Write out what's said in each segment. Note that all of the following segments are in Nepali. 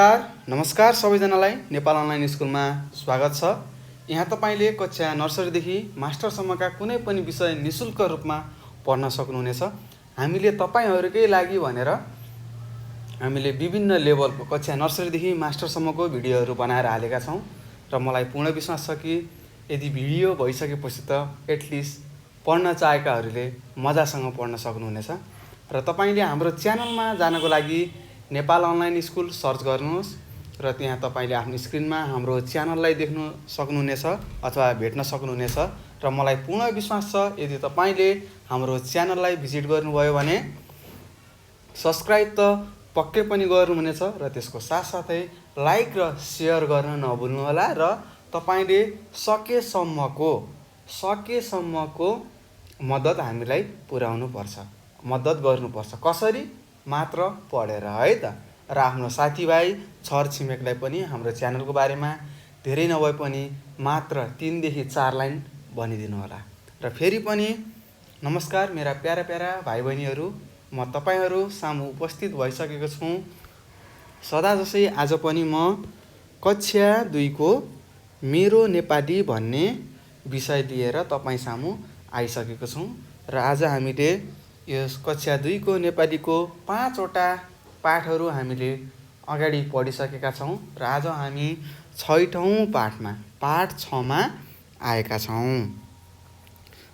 नमस्कार सबैजनालाई नेपाल अनलाइन स्कुलमा स्वागत छ। यहाँ तपाईँले कक्षा नर्सरीदेखि मास्टरसम्मका कुनै पनि विषय निशुल्क रूपमा पढ्न सक्नुहुनेछ। हामीले तपाईँहरूकै लागि भनेर हामीले विभिन्न लेभलको कक्षा नर्सरीदेखि मास्टरसम्मको भिडियोहरू बनाएर हालेका छौँ र मलाई पूर्ण विश्वास छ कि यदि भिडियो भइसकेपछि त एटलिस्ट पढ्न चाहेकाहरूले मजासँग पढ्न सक्नुहुनेछ। र तपाईँले हाम्रो च्यानलमा जानको लागि नेपाल अनलाइन स्कुल सर्च गर्नुहोस् र त्यहाँ तपाईँले आफ्नो स्क्रिनमा हाम्रो च्यानललाई देख्न सक्नुहुनेछ अथवा भेट्न सक्नुहुनेछ। र मलाई पूर्ण विश्वास छ यदि तपाईँले हाम्रो च्यानललाई भिजिट गर्नुभयो भने सब्सक्राइब त पक्कै पनि गर्नुहुनेछ र त्यसको साथसाथै लाइक र सेयर गर्न नभुल्नुहोला र तपाईँले सकेसम्मको मद्दत हामीलाई पुर्याउनुपर्छ, मद्दत गर्नुपर्छ। कसरी? मात्र पढेर है त। र आफ्नो साथीभाइ छरछिमेकलाई पनि हाम्रो च्यानलको बारेमा धेरै नभए पनि मात्र 3 देखि 4 लाइन भनिदिनु होला। र फेरि पनि नमस्कार मेरा प्यारा प्यारा भाइ बहिनीहरू, म तपाईँहरू सामु उपस्थित भइसकेको छु। सदा जसै आज पनि म कक्षा 2 को मेरो नेपाली भन्ने विषय लिएर तपाईँ सामु आइसकेको छौँ। र आज हामीले यो कक्षा 2 को नेपालीको 5 वटा पाठहरू हामीले अगाडि पढिसकेका छौँ र आज हामी 6औं पाठमा पाठ 6 मा आएका छौँ।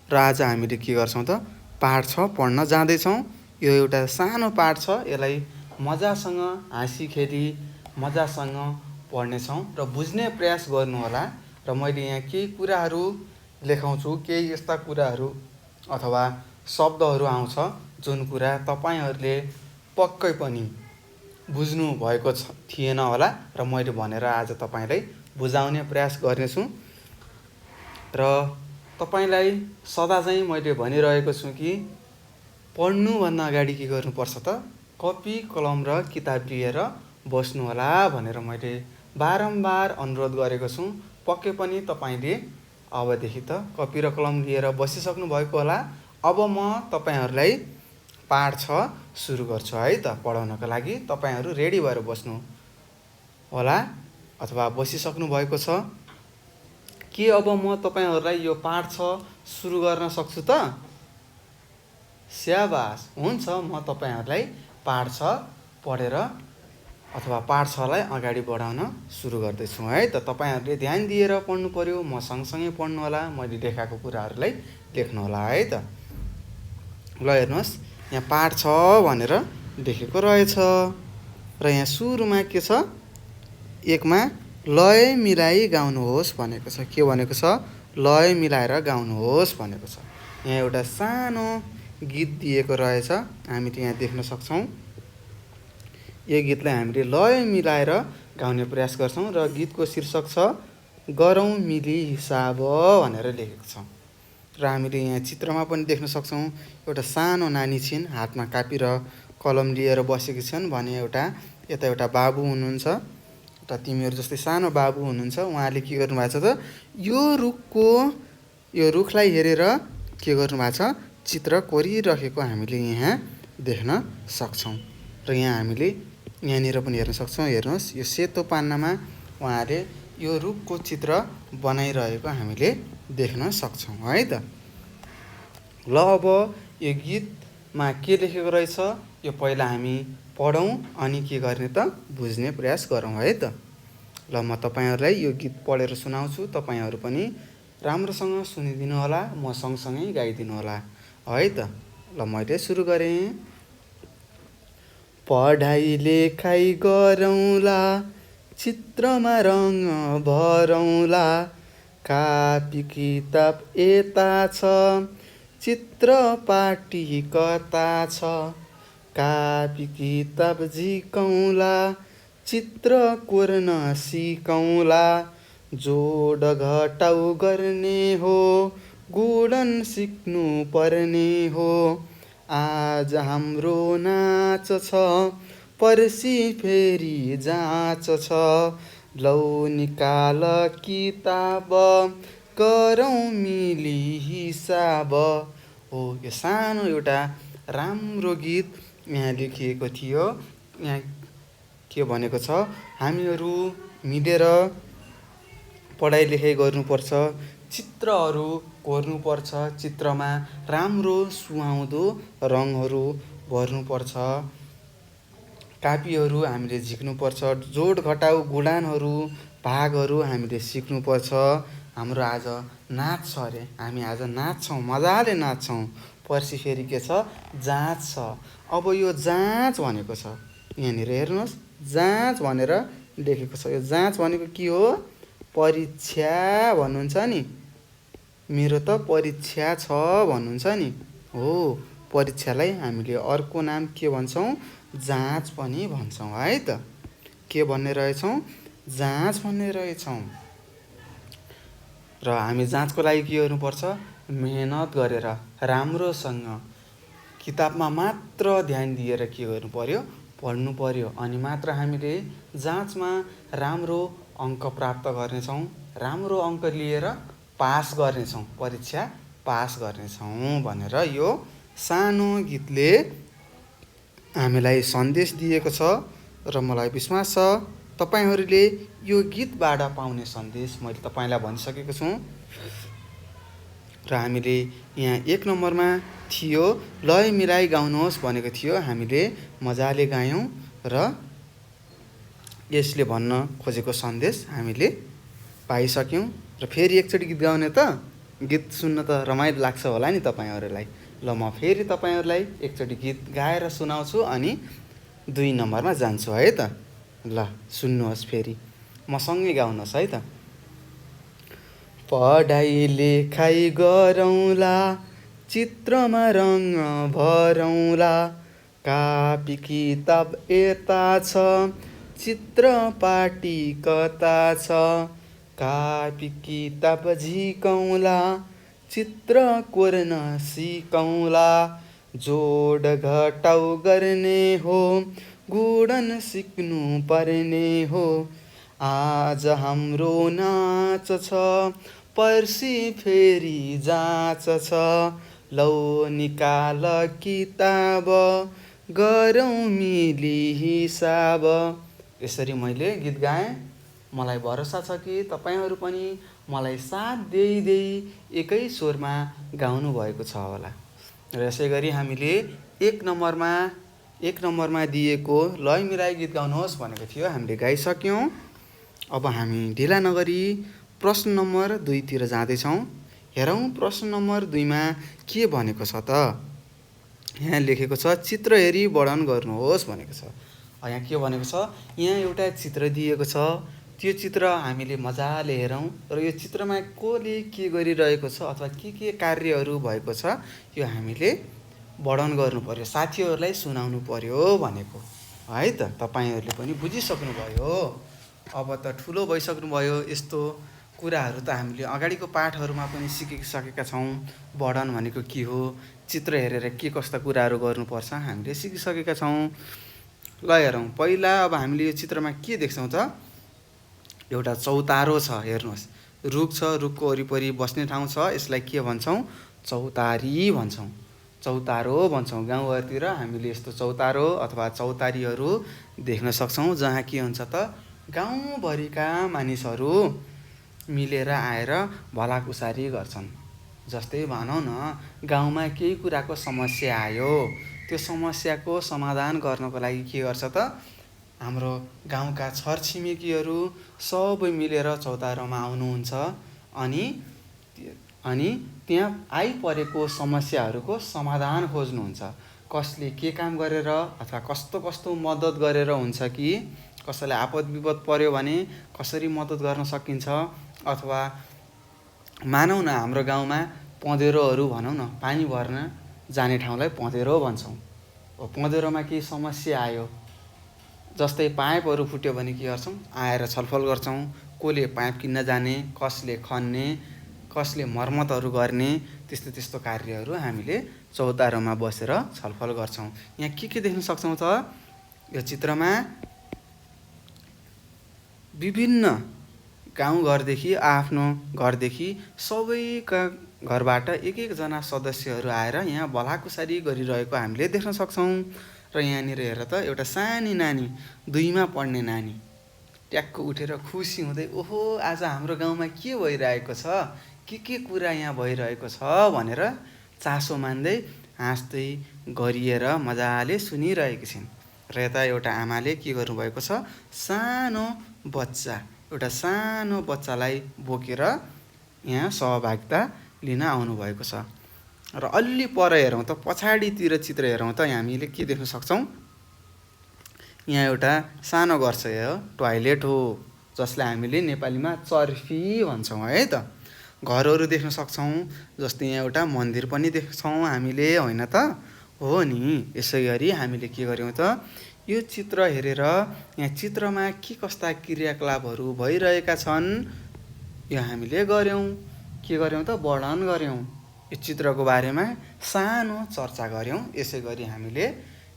र आज हामीले के गर्छौँ त पाठ 6 पढ्न जाँदैछौँ। यो एउटा सानो पाठ छ, यसलाई मजासँग हाँसी खेली मजासँग पढ्नेछौँ र बुझ्ने प्रयास गर्नुहोला। र मैले यहाँ केही कुराहरू लेखाउँछु, केही यस्ता कुराहरू अथवा शब्दहरू आउँछ जुन कुरा तपाईँहरूले पक्कै पनि बुझ्नु भएको थिएन होला र मैले भनेर आज तपाईँलाई बुझाउने प्रयास गर्नेछु। र तपाईँलाई सदा चाहिँ मैले भनिरहेको छु कि पढ्नुभन्दा अगाडि के गर्नुपर्छ त कपी कलम र किताब लिएर बस्नु होला भनेर मैले बारम्बार अनुरोध गरेको छु। पक्कै पनि तपाईँले अबदेखि त कपी र कलम लिएर बसिसक्नु भएको होला। अब म तपाईँहरूलाई पाठ 6 सुरु गर्छु है त। पढाउनको लागि तपाईँहरू रेडी भएर बस्नु होला अथवा बसिसक्नु भएको छ। के अब म तपाईँहरूलाई यो पाठ 6 सुरु गर्न सक्छु त? स्याबास, हुन्छ। म तपाईँहरूलाई पाठ 6 पढेर अथवा पाठ 6 लाई अगाडि बढाउन सुरु गर्दैछु है त। तपाईँहरूले ध्यान दिएर पढ्नु पर्यो, म सँगसँगै पढ्नु होला, मैले लेखाएको कुराहरूलाई लेख्नु होला है त। ल हेर्नुहोस्, यहाँ पाठ 6 भनेर लेखेको रहेछ र यहाँ सुरुमा के छ? 1 मा लय मिलाई गाउनुहोस् भनेको छ। के भनेको छ? लय मिलाएर गाउनुहोस् भनेको छ। यहाँ एउटा सानो गीत दिएको रहेछ, हामीले यहाँ देख्न सक्छौँ। यो गीतलाई हामीले लय मिलाएर गाउने प्रयास गर्छौँ र गीतको शीर्षक छ गरौँ मिली हिसाब भनेर लेखेको छ। र हामीले यहाँ चित्रमा पनि देख्न सक्छौँ एउटा सानो नानी छिन्, हातमा कापी र कलम लिएर बसेकी छन् भने यता एउटा बाबु हुनुहुन्छ, एउटा तिमीहरू जस्तै सानो बाबु हुनुहुन्छ। उहाँले के गर्नुभएको छ त यो रुखलाई हेरेर के गर्नुभएको छ? चित्र कोरिरहेको हामीले यहाँ देख्न सक्छौँ। र यहाँ हामीले यहाँनिर पनि हेर्न सक्छौँ। हेर्नुहोस्, यो सेतो पान्नामा उहाँले यो रुखको चित्र बनाइरहेको हामीले देख्न सक्छौँ है त। ल अब यो गीतमा के लेखेको रहेछ यो पहिला हामी पढौँ अनि के गर्ने त बुझ्ने प्रयास गरौँ है त। ल म तपाईँहरूलाई यो गीत पढेर सुनाउँछु, तपाईँहरू पनि राम्रोसँग सुनिदिनु होला, म सँगसँगै गाइदिनु होला है त। ल मैले सुरु गरेँ। पढाइ लेखाइ गरौँला, चित्रमा रङ भरौँला, कापी किताब यता छ, चित्र पाटी कता छ, कापी किताब झिकौँला, चित्र कोर्न सिकौँला, जोड घटाउ गर्ने हो, गुणन सिक्नु पर्ने हो, आज हाम्रो नाच छ, पर्सि फेरि जाँच छ, लौ निकाल किताब, गरौँ मिली हिसाब। हो, यो सानो एउटा राम्रो गीत यहाँ लेखिएको थियो। यहाँ के भनेको छ, हामीहरू मिलेर पढाइ लेखाइ गर्नुपर्छ, चित्रहरू कोर्नुपर्छ, चित्रमा राम्रो सुहाउँदो रङहरू भर्नुपर्छ, कापीहरू हामीले झिक्नुपर्छ, जोड घटाउ गुणानहरू भागहरू हामीले सिक्नुपर्छ। हाम्रो आज नाच छ अरे, हामी आज नाच्छौँ, मजाले नाच्छौँ। पर्सि फेरि के छ, जाँच छ। अब यो जाँच भनेको छ, यहाँनिर हेर्नुहोस्, जाँच भनेर लेखेको छ। यो जाँच भनेको के हो, परीक्षा भन्नुहुन्छ नि, मेरो त परीक्षा छ भन्नुहुन्छ नि, हो परीक्षालाई हामीले अर्को नाम के भन्छौँ, जाँच पनि भन्छौँ है त। के भन्ने रहेछौँ, जाँच भन्ने रहेछौँ। र हामी जाँचको लागि के गर्नुपर्छ, मेहनत गरेर राम्रोसँग किताबमा मात्र ध्यान दिएर के गर्नु पर्यो, पढ्नु पर्यो। अनि मात्र हामीले जाँचमा राम्रो अङ्क प्राप्त गर्नेछौँ, राम्रो अङ्क लिएर पास गर्नेछौँ, परीक्षा पास गर्नेछौँ भनेर यो सानो गीतले हामीलाई सन्देश दिएको छ। र मलाई विश्वास छ तपाईँहरूले यो गीतबाट पाउने सन्देश मैले तपाईँलाई भनिसकेको छु। र हामीले यहाँ 1 नम्बरमा थियो, लय मिलाई गाउनुहोस् भनेको थियो, हामीले मजाले गायौँ र यसले भन्न खोजेको सन्देश हामीले पाइसक्यौँ। र फेरि एकचोटि गीत गाउने त, गीत सुन्न त रमाइलो लाग्छ होला नि तपाईँहरूलाई। ल म फेरि तपाईँहरूलाई एकचोटि गीत गाएर सुनाउँछु अनि 2 नम्बरमा जान्छु है त। ल सुन्नुहोस्, फेरि मसँगै गाउनुहोस् है त। पढाइ लेखाइ गरौँला, चित्रमा रङ भरौँला, कापी किताब यता छ, चित्र पाटी कता छ, कापी किताब झिकौँला, चित्र कोर्न सिकौँला, जोड घटाउ गर्ने हो, गुणन सिक्नु पर्ने हो, आज हाम्रो नाच छ, पर्सि फेरि जाँच छ, लौ निकाल किताब, गरौँ मिली हिसाब। यसरी मैले गीत गाएँ। मलाई भरोसा छ कि तपाईँहरू पनि मलाई साथ देई एकै स्वरमा गाउनु भएको छ होला। र यसै गरी हामीले 1 नम्बरमा दिएको लय मिलाई गीत गाउनुहोस् भनेको थियो, हामीले गाइसक्यौँ। अब हामी ढिला नगरी प्रश्न नम्बर 2 तिर जाँदैछौँ। हेरौँ प्रश्न नम्बर 2 मा के भनेको छ त। यहाँ लेखेको छ, चित्र हेरी वर्णन गर्नुहोस् भनेको छ। यहाँ के भनेको छ, यहाँ एउटा चित्र दिएको छ, त्यो चित्र हामीले मजाले हेरौँ र यो चित्रमा कसले के गरिरहेको छ अथवा के कार्यहरू भएको छ यो हामीले वर्णन गर्नु पर्यो, साथीहरूलाई सुनाउनु पर्यो भनेको है त। तपाईँहरूले पनि बुझिसक्नुभयो, अब त ठुलो भइसक्नुभयो। यस्तो कुराहरू त हामीले अगाडिको पाठहरूमा पनि सिकिसकेका छौँ। वर्णन भनेको के हो, चित्र हेरेर के कस्ता कुराहरू गर्नुपर्छ हामीले सिकिसकेका छौँ। ल हेरौँ, पहिला अब हामीले यो चित्रमा के देख्छौँ त, एउटा चौतारो छ। हेर्नुहोस्, रुख छ, रुखको वरिपरि बस्ने ठाउँ छ, यसलाई के भन्छौँ, चौतारी भन्छौँ, चौतारो भन्छौँ। गाउँघरतिर हामीले यस्तो चौतारो अथवा चौतारीहरू देख्न सक्छौँ, जहाँ के हुन्छ त, गाउँभरिका मानिसहरू मिलेर आएर भलाकुसारी गर्छन्। जस्तै भनौँ न, गाउँमा केही कुराको समस्या आयो, त्यो समस्याको समाधान गर्नको लागि के गर्छ त, हाम्रो गाउँका छरछिमेकीहरू सबै मिलेर चौतारोमा आउनुहुन्छ अनि त्यहाँ आइपरेको समस्याहरूको समाधान खोज्नुहुन्छ। कसले के काम गरेर अथवा कस्तो मद्दत गरेर हुन्छ कि, कसैलाई आपद विपद पर्यो भने कसरी मद्दत गर्न सकिन्छ, अथवा मानौँ न हाम्रो गाउँमा पँधेरोहरू भनौँ न, पानी भर्न जाने ठाउँलाई पँधेरो भन्छौँ। पँधेरोमा केही समस्या आयो, जस्तै पाइपहरू फुट्यो भने के गर्छौँ, आएर छलफल गर्छौँ। कसले पाइप किन्न जाने, कसले खन्ने, कसले मर्मतहरू गर्ने, त्यस्तो कार्यहरू हामीले चौतारोमा बसेर छलफल गर्छौँ। यहाँ के देख्न सक्छौँ त, यो चित्रमा विभिन्न गाउँघरदेखि आफ्नो घरदेखि सबैका घरबाट एक जना सदस्यहरू आएर यहाँ भलाकुसारी गरिरहेको हामीले देख्न सक्छौँ। र यहाँनिर हेर त एउटा सानी नानी 2मा पढ्ने नानी ट्याक्क उठेर खुसी हुँदै ओहो आज हाम्रो गाउँमा के भइरहेको छ के कुरा यहाँ भइरहेको छ भनेर चासो मान्दै हाँस्दै गरिएर मजाले सुनिरहेकी छिन्। र यता एउटा आमाले के गर्नुभएको छ, एउटा सानो बच्चालाई बोकेर यहाँ सहभागिता लिन आउनुभएको छ। र अलि पर हेरौँ त, पछाडितिर चित्र हेरौँ त हामीले के देख्न सक्छौँ, यहाँ एउटा सानो घर छ, यो टोयलेट हो जसलाई हामीले नेपालीमा चर्फी भन्छौँ है त। घरहरू देख्न सक्छौँ, जस्तै यहाँ एउटा मन्दिर पनि देख्छौँ हामीले, होइन त? हो नि। यसै गरी हामीले के गर्यौँ त, यो चित्र हेरेर यहाँ चित्रमा के कस्ता क्रियाकलापहरू भइरहेका छन् यो हामीले गऱ्यौँ। के गर्यौँ त, वर्णन गऱ्यौँ। यो चित्रको बारेमा सानो चर्चा गऱ्यौँ। यसै गरी हामीले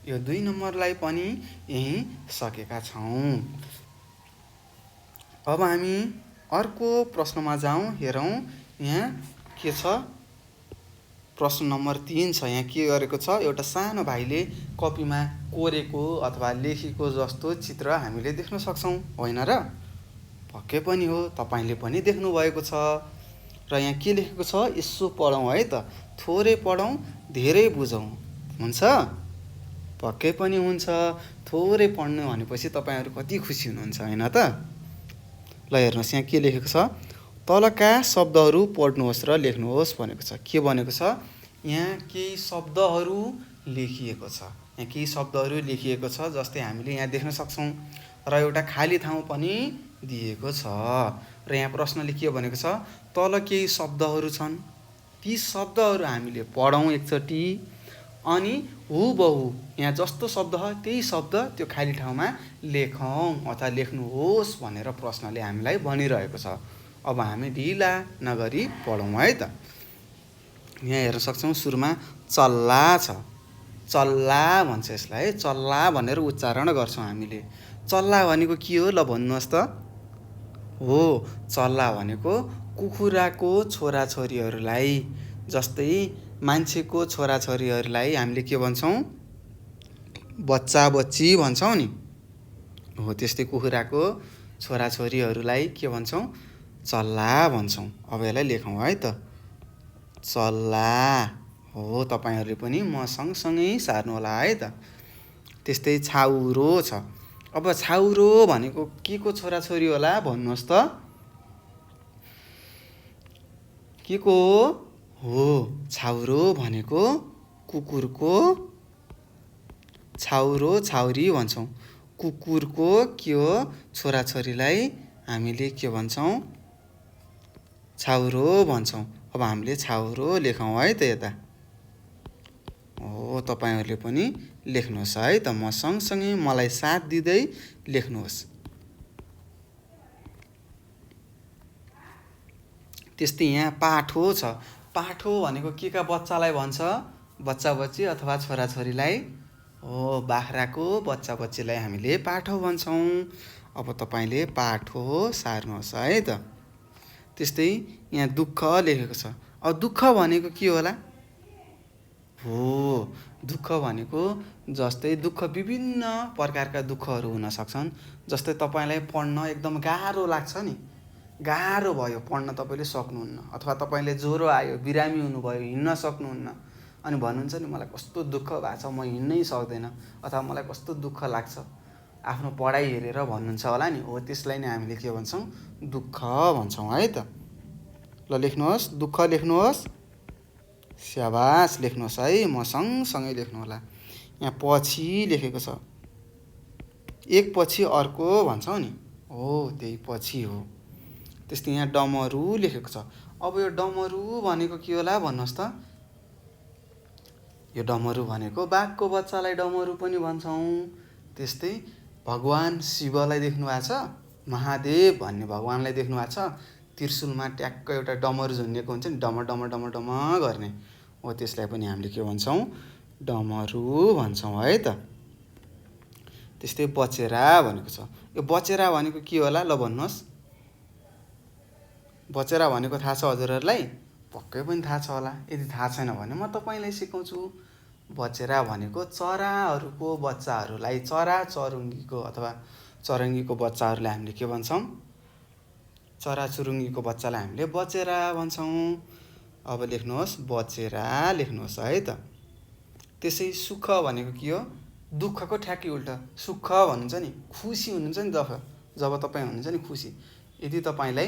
यो 2 नम्बरलाई पनि यहीँ सकेका छौँ। अब हामी अर्को प्रश्नमा जाउँ, हेरौँ यहाँ के छ। प्रश्न नम्बर 3 छ। यहाँ के गरेको छ, एउटा सानो भाइले कपीमा कोरेको अथवा लेखेको जस्तो चित्र हामीले देख्न सक्छौँ, होइन र? पक्कै पनि हो, तपाईँले पनि देख्नुभएको छ। र यहाँ के लेखेको छ, यसो पढौँ है त। थोरै पढौँ धेरै बुझौँ, हुन्छ? पक्कै पनि हुन्छ। थोरै पढ्नु भनेपछि तपाईँहरू कति खुसी हुनुहुन्छ, होइन त? ल हेर्नुहोस् यहाँ के लेखेको छ, तलका शब्दहरू पढ्नुहोस् र लेख्नुहोस् भनेको छ। के भनेको छ, यहाँ केही शब्दहरू लेखिएको छ। यहाँ केही शब्दहरू लेखिएको छ जस्तै हामीले यहाँ देख्न सक्छौँ। र एउटा खाली ठाउँ पनि दिएको छ। र यहाँ प्रश्नले के भनेको छ, तल केही शब्दहरू छन्, ती शब्दहरू हामीले पढौँ एकचोटि, अनि हुबहु यहाँ जस्तो शब्द हो त्यही शब्द त्यो खाली ठाउँमा लेखौँ अथवा लेख्नुहोस् भनेर प्रश्नले हामीलाई भनिरहेको छ। अब हामी ढिला नगरी पढौँ है त। यहाँ हेर्न सक्छौँ, सुरुमा चल्ला छ। चल्ला भन्छ यसलाई, चल्ला भनेर उच्चारण गर्छौँ हामीले। चल्ला भनेको के हो, ल भन्नुहोस् त? हो, चल्ला भनेको कुखुराको छोराछोरीहरूलाई, जस्तै मान्छेको छोराछोरीहरूलाई हामीले के भन्छौँ, बच्चा बच्ची भन्छौँ नि। हो, त्यस्तै कुखुराको छोराछोरीहरूलाई के भन्छौँ, चल्ला भन्छौँ। अब यसलाई लेखौँ है त, चल्ला। हो, तपाईँहरूले पनि म सँगसँगै सार्नु होला है त। त्यस्तै छाउरो छ। अब छाउरो भनेको के को छोराछोरी होला भन्नुहोस् त? के को हो, छाउरो भनेको कुकुरको, छाउरो छाउरी भन्छौँ। कुकुरको के हो, छोराछोरीलाई हामीले के भन्छौँ, छाउरो भन्छौँ। अब हामीले छाउरो लेखौँ है त यता। हो, तपाईँहरूले पनि लेख्नुहोस् है त, म सँगसँगै मलाई साथ दिँदै लेख्नुहोस्। त्यस्तै यहाँ पाठो छ। पाठो भनेको के का बच्चालाई भन्छ, बच्चा बच्ची अथवा छोराछोरीलाई। हो, बाख्राको बच्चा बच्चीलाई हामीले पाठो भन्छौँ। अब तपाईँले पाठो सार्नुहोस् है त। त्यस्तै यहाँ दुःख लेखेको छ। अब दुःख भनेको के होला? हो, दुःख भनेको जस्तै दुःख विभिन्न प्रकारका दुःखहरू हुन सक्छन्। जस्तै तपाईँलाई पढ्न एकदम गाह्रो लाग्छ नि, गाह्रो भयो, पढ्न तपाईँले सक्नुहुन्न, अथवा तपाईँले ज्वरो आयो, बिरामी हुनुभयो, हिँड्न सक्नुहुन्न, अनि भन्नुहुन्छ नि मलाई कस्तो दुःख भएको छ, म हिँड्नै सक्दैन, अथवा मलाई कस्तो दुःख लाग्छ, आफ्नो पढाइ हेरेर भन्नुहुन्छ होला नि। हो, त्यसलाई नै हामीले के भन्छौँ, दुःख भन्छौँ है त। ल लेख्नुहोस्, दुःख लेख्नुहोस्। स्याबास, लेख्नुहोस् है, म सँगसँगै लेख्नु होला। यहाँ पछि लेखेको छ, एक पछि अर्को भन्छौँ नि। हो, त्यही पछि हो। त्यस्तै यहाँ डमरू लेखेको छ। अब यो डमरू भनेको के होला भन्नुहोस् त? यो डमरू भनेको बाघको बच्चालाई डमरू पनि भन्छौँ। त्यस्तै भगवान् शिवलाई देख्नु भएको छ, महादेव भन्ने भगवान्लाई देख्नु भएको छ, त्रिशूलमा ट्याक्क एउटा डमरू झुन्डेको हुन्छ नि, डम डम डम डम गर्ने। हो, त्यसलाई पनि हामीले के भन्छौँ, डमरू भन्छौँ है त। त्यस्तै बचेरा भनेको छ। यो बचेरा भनेको के होला, ल भन्नुहोस्? बचेरा भनेको थाहा छ हजुरहरूलाई? पक्कै पनि थाहा छ होला। यदि थाहा छैन भने म तपाईँलाई सिकाउँछु। बचेरा भनेको चराहरूको बच्चाहरूलाई चराचुरुङ्गीको अथवा चरङ्गीको बच्चाहरूलाई हामीले के भन्छौँ? चराचुरुङ्गीको बच्चालाई हामीले बचेरा भन्छौँ। अब लेख्नुहोस् बचेरा लेख्नुहोस् है त। त्यसै सुख भनेको के हो? दुःखको ठ्याक्कै उल्टा। सुख भन्नुहुन्छ नि खुसी हुनुहुन्छ नि जब तपाईँ हुनुहुन्छ नि खुसी। यदि तपाईँलाई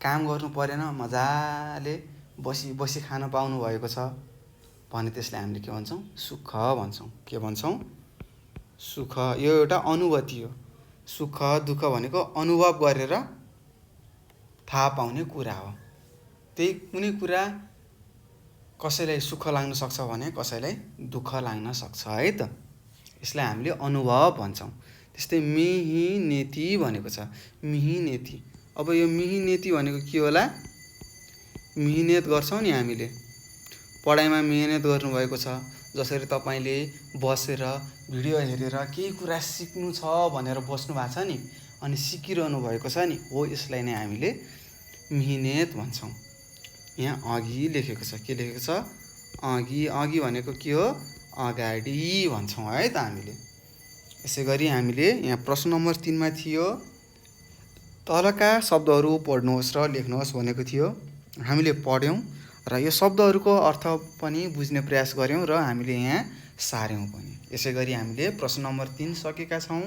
काम गर्नु परेन, मजाले बसी खान पाउनु भएको छ भने त्यसलाई हामीले के भन्छौँ? सुख भन्छौँ। के भन्छौँ? सुख। यो एउटा अनुभूति हो। सुख दुःख भनेको अनुभव गरेर थाहा पाउने कुरा हो। त्यही कुनै कुरा कसैलाई सुख लाग्न सक्छ भने कसैलाई दुःख लाग्न सक्छ है त। यसलाई हामीले अनुभव भन्छौँ। त्यस्तै मिहिनेती भनेको छ। मिहिनेती। अब यो मिहिनेती भनेको के होला? मिहिनेत गर्छौँ नि हामीले, पढाइमा मिहिनेत गर्नुभएको छ। जसरी तपाईँले बसेर भिडियो हेरेर केही कुरा सिक्नु छ भनेर बस्नु भएको छ नि, अनि सिकिरहनु भएको छ नि, हो यसलाई नै हामीले मिहिनेत भन्छौँ। यहाँ अघि लेखेको छ। के लेखेको छ? अघि। अघि भनेको के हो? अगाडि भन्छौँ है त हामीले। यसै गरी हामीले यहाँ प्रश्न नम्बर 3 मा थियो तलका शब्दहरू पढ्नुहोस् र लेख्नुहोस् भनेको थियो। हामीले पढ्यौँ र यो शब्दहरूको अर्थ पनि बुझ्ने प्रयास गऱ्यौँ र हामीले यहाँ सार्यौँ पनि। यसै गरी हामीले प्रश्न नम्बर 3 सकेका छौँ।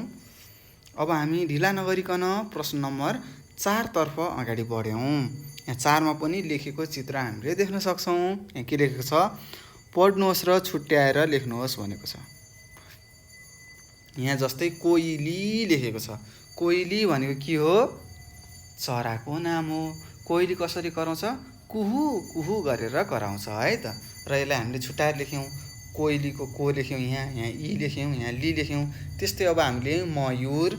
अब हामी ढिला नगरिकन प्रश्न नम्बर 4 तर्फ अगाडि बढ्यौँ। यहाँ 4 मा पनि लेखेको चित्र हामीले देख्न सक्छौँ। यहाँ के लेखेको छ? पढ्नुहोस् र छुट्याएर लेख्नुहोस् भनेको छ। यहाँ जस्तै कोइली लेखेको छ। कोइली भनेको के हो? चराको नाम हो। कोइली कसरी कराउँछ? कुहु कुहु गरेर कराउँछ है त। र यसलाई हामीले छुट्याएर लेख्यौँ। कोइलीको को लेख्यौँ, यहाँ ई लेख्यौँ, यहाँ ली लेख्यौँ। त्यस्तै अब हामीले मयूर,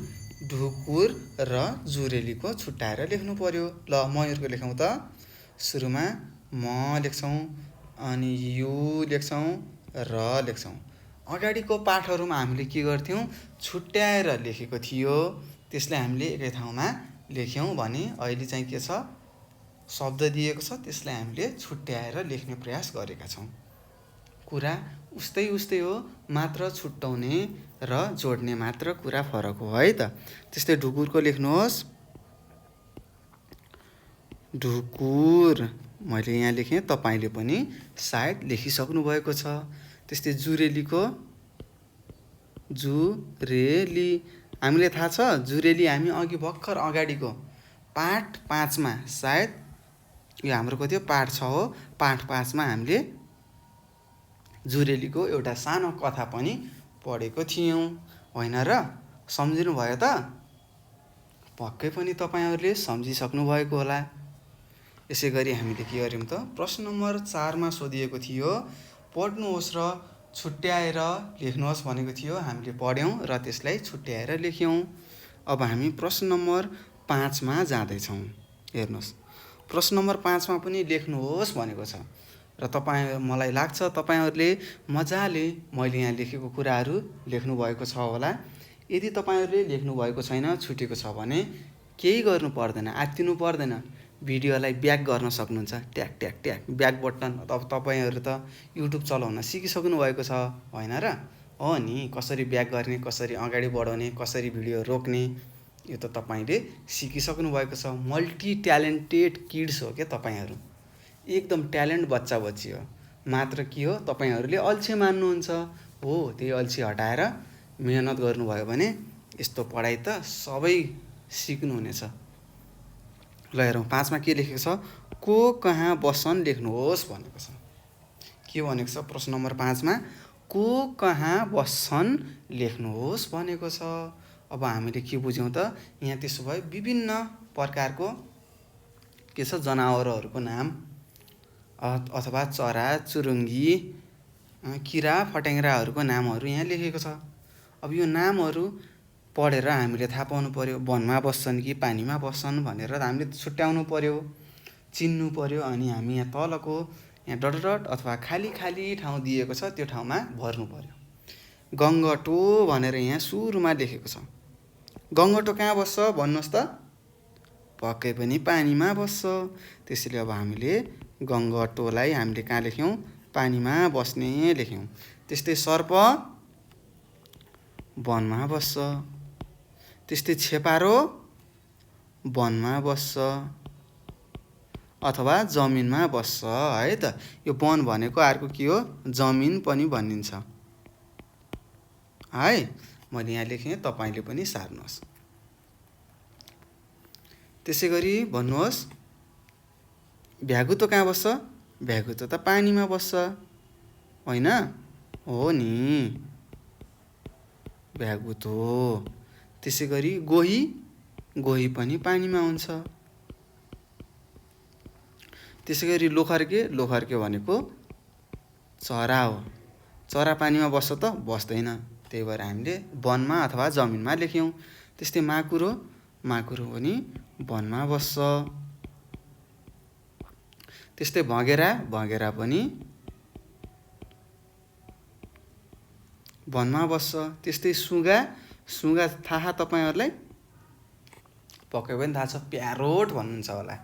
ढुकुर र जुरेलीको छुट्याएर लेख्नु पर्यो। ल मयूरको लेखौँ त। सुरुमा म लेख्छौँ, अनि यु लेख्छौँ, र लेख्छौँ। अगाडिको पाठहरूमा हामीले के गर्थ्यौँ? छुट्याएर लेखेको थियो, त्यसलाई हामीले एकै ठाउँमा लेख्यौँ भने अहिले चाहिँ के छ? शब्द दिएको छ, त्यसलाई हामीले छुट्याएर लेख्ने प्रयास गरेका छौँ। कुरा उस्तै हो, मात्र छुट्याउने र जोड्ने मात्र कुरा फरक हो है त। त्यस्तै ढुकुरको लेख्नुहोस्। ढुकुर मैले यहाँ लेखेँ, तपाईँले पनि सायद लेखिसक्नु भएको छ। त्यस्तै जुरेलीको जुरेली। हामीले थाहा छ जुरेली हामी अघि भर्खर अगाडिको पाठ 5 मा, सायद यो हाम्रो कति हो? पाठ 6 हो। पाठ 5 मा हामीले जुरेलीको एउटा सानो कथा पनि पढेको थियौँ होइन र? सम्झिनु भयो त? पक्कै पनि तपाईँहरूले सम्झिसक्नु भएको होला। यसै गरी हामीले के गर्यौँ त? प्रश्न नम्बर 4 मा सोधिएको थियो पढ्नुहोस् र छुट्याएर लेख्नुहोस् भनेको थियो। हामीले पढ्यौँ र त्यसलाई छुट्याएर लेख्यौँ। अब हामी प्रश्न नम्बर 5 मा जाँदैछौँ। हेर्नुहोस्, प्रश्न नम्बर 5 मा पनि लेख्नुहोस् भनेको छ र मलाई लाग्छ तपाईँहरूले मजाले मैले यहाँ लेखेको कुराहरू लेख्नुभएको छ होला। यदि तपाईँहरूले लेख्नुभएको छैन, छुटेको छ भने केही गर्नु पर्दैन, आत्तिनु पर्दैन। भिडियोलाई ब्याक गर्न सक्नुहुन्छ, ट्याक ट्याक ट्याक ब्याक बटन। अब तपाईँहरू त युट्युब चलाउन सिकिसक्नु भएको छ होइन र? हो नि, कसरी ब्याक गर्ने, कसरी अगाडि बढाउने, कसरी भिडियो रोक्ने, यो त तपाईँले सिकिसक्नु भएको छ। मल्टी ट्यालेन्टेड किड्स हो क्या तपाईँहरू, एकदम ट्यालेन्ट बच्चा बच्ची हो। मात्र के हो, तपाईँहरूले अल्छी मान्नुहुन्छ। हो, त्यही अल्छी हटाएर मेहनत गर्नुभयो भने यस्तो पढाइ त सबै सिक्नुहुनेछ। ल हेरौँ 5 मा के लेखेको छ? को कहाँ बस्छन् लेख्नुहोस् भनेको छ। के भनेको छ प्रश्न नम्बर 5 मा? को कहाँ बस्छन् लेख्नुहोस् भनेको छ। अब हामीले के बुझ्यौँ त? यहाँ त्यसो भए विभिन्न प्रकारको के छ? जनावरहरूको नाम अथवा चरा चुरुङ्गी किरा फट्याङ्ग्राहरूको नामहरू यहाँ लेखेको छ। अब यो नामहरू पढेर हामीले थाहा पाउनु पर्यो, वनमा बस्छन् कि पानीमा बस्छन् भनेर हामीले छुट्याउनु पर्यो, चिन्नु पर्यो। अनि हामी यहाँ तलको यहाँ डट अथवा खाली खाली ठाउँ दिएको छ, त्यो ठाउँमा भर्नु पर्यो। गङ्गटो भनेर यहाँ सुरुमा लेखेको छ। गङ्गटो कहाँ बस्छ भन्नुहोस् त? पक्कै पनि पानीमा बस्छ। त्यसैले अब हामीले गङ्गटोलाई हामीले कहाँ लेख्यौँ? पानीमा बस्ने लेख्यौँ। त्यस्तै सर्प वनमा बस्छ। त्यस्तै छेपारो वनमा बस्छ अथवा जमिनमा बस्छ है त। यो वन भनेको अर्को के हो? जमिन पनि भनिन्छ है। मैले यहाँ लेखेँ, तपाईँले पनि सार्नुहोस्। त्यसै गरी भन्नुहोस्, भ्यागुतो कहाँ बस्छ? भ्यागुतो त पानीमा बस्छ होइन? हो नि, भ्यागुतो। त्यसै गरी गोही, गोही पनि पानीमा हुन्छ। त्यसै गरी लोखर्के, लोखर्के भनेको चरा हो। चरा पानीमा बस्छ त? बस्दैन। त्यही भएर हामीले वनमा अथवा जमिनमा लेख्यौँ। त्यस्तै माकुरो, माकुरो पनि वनमा बस्छ। त्यस्तै भँगेरा, भँगेरा पनि वनमा बस्छ। त्यस्तै सुगा, सुगा थाहा तपाईँहरूलाई? पक्कै पनि थाहा छ, प्यारोट भन्नुहुन्छ होला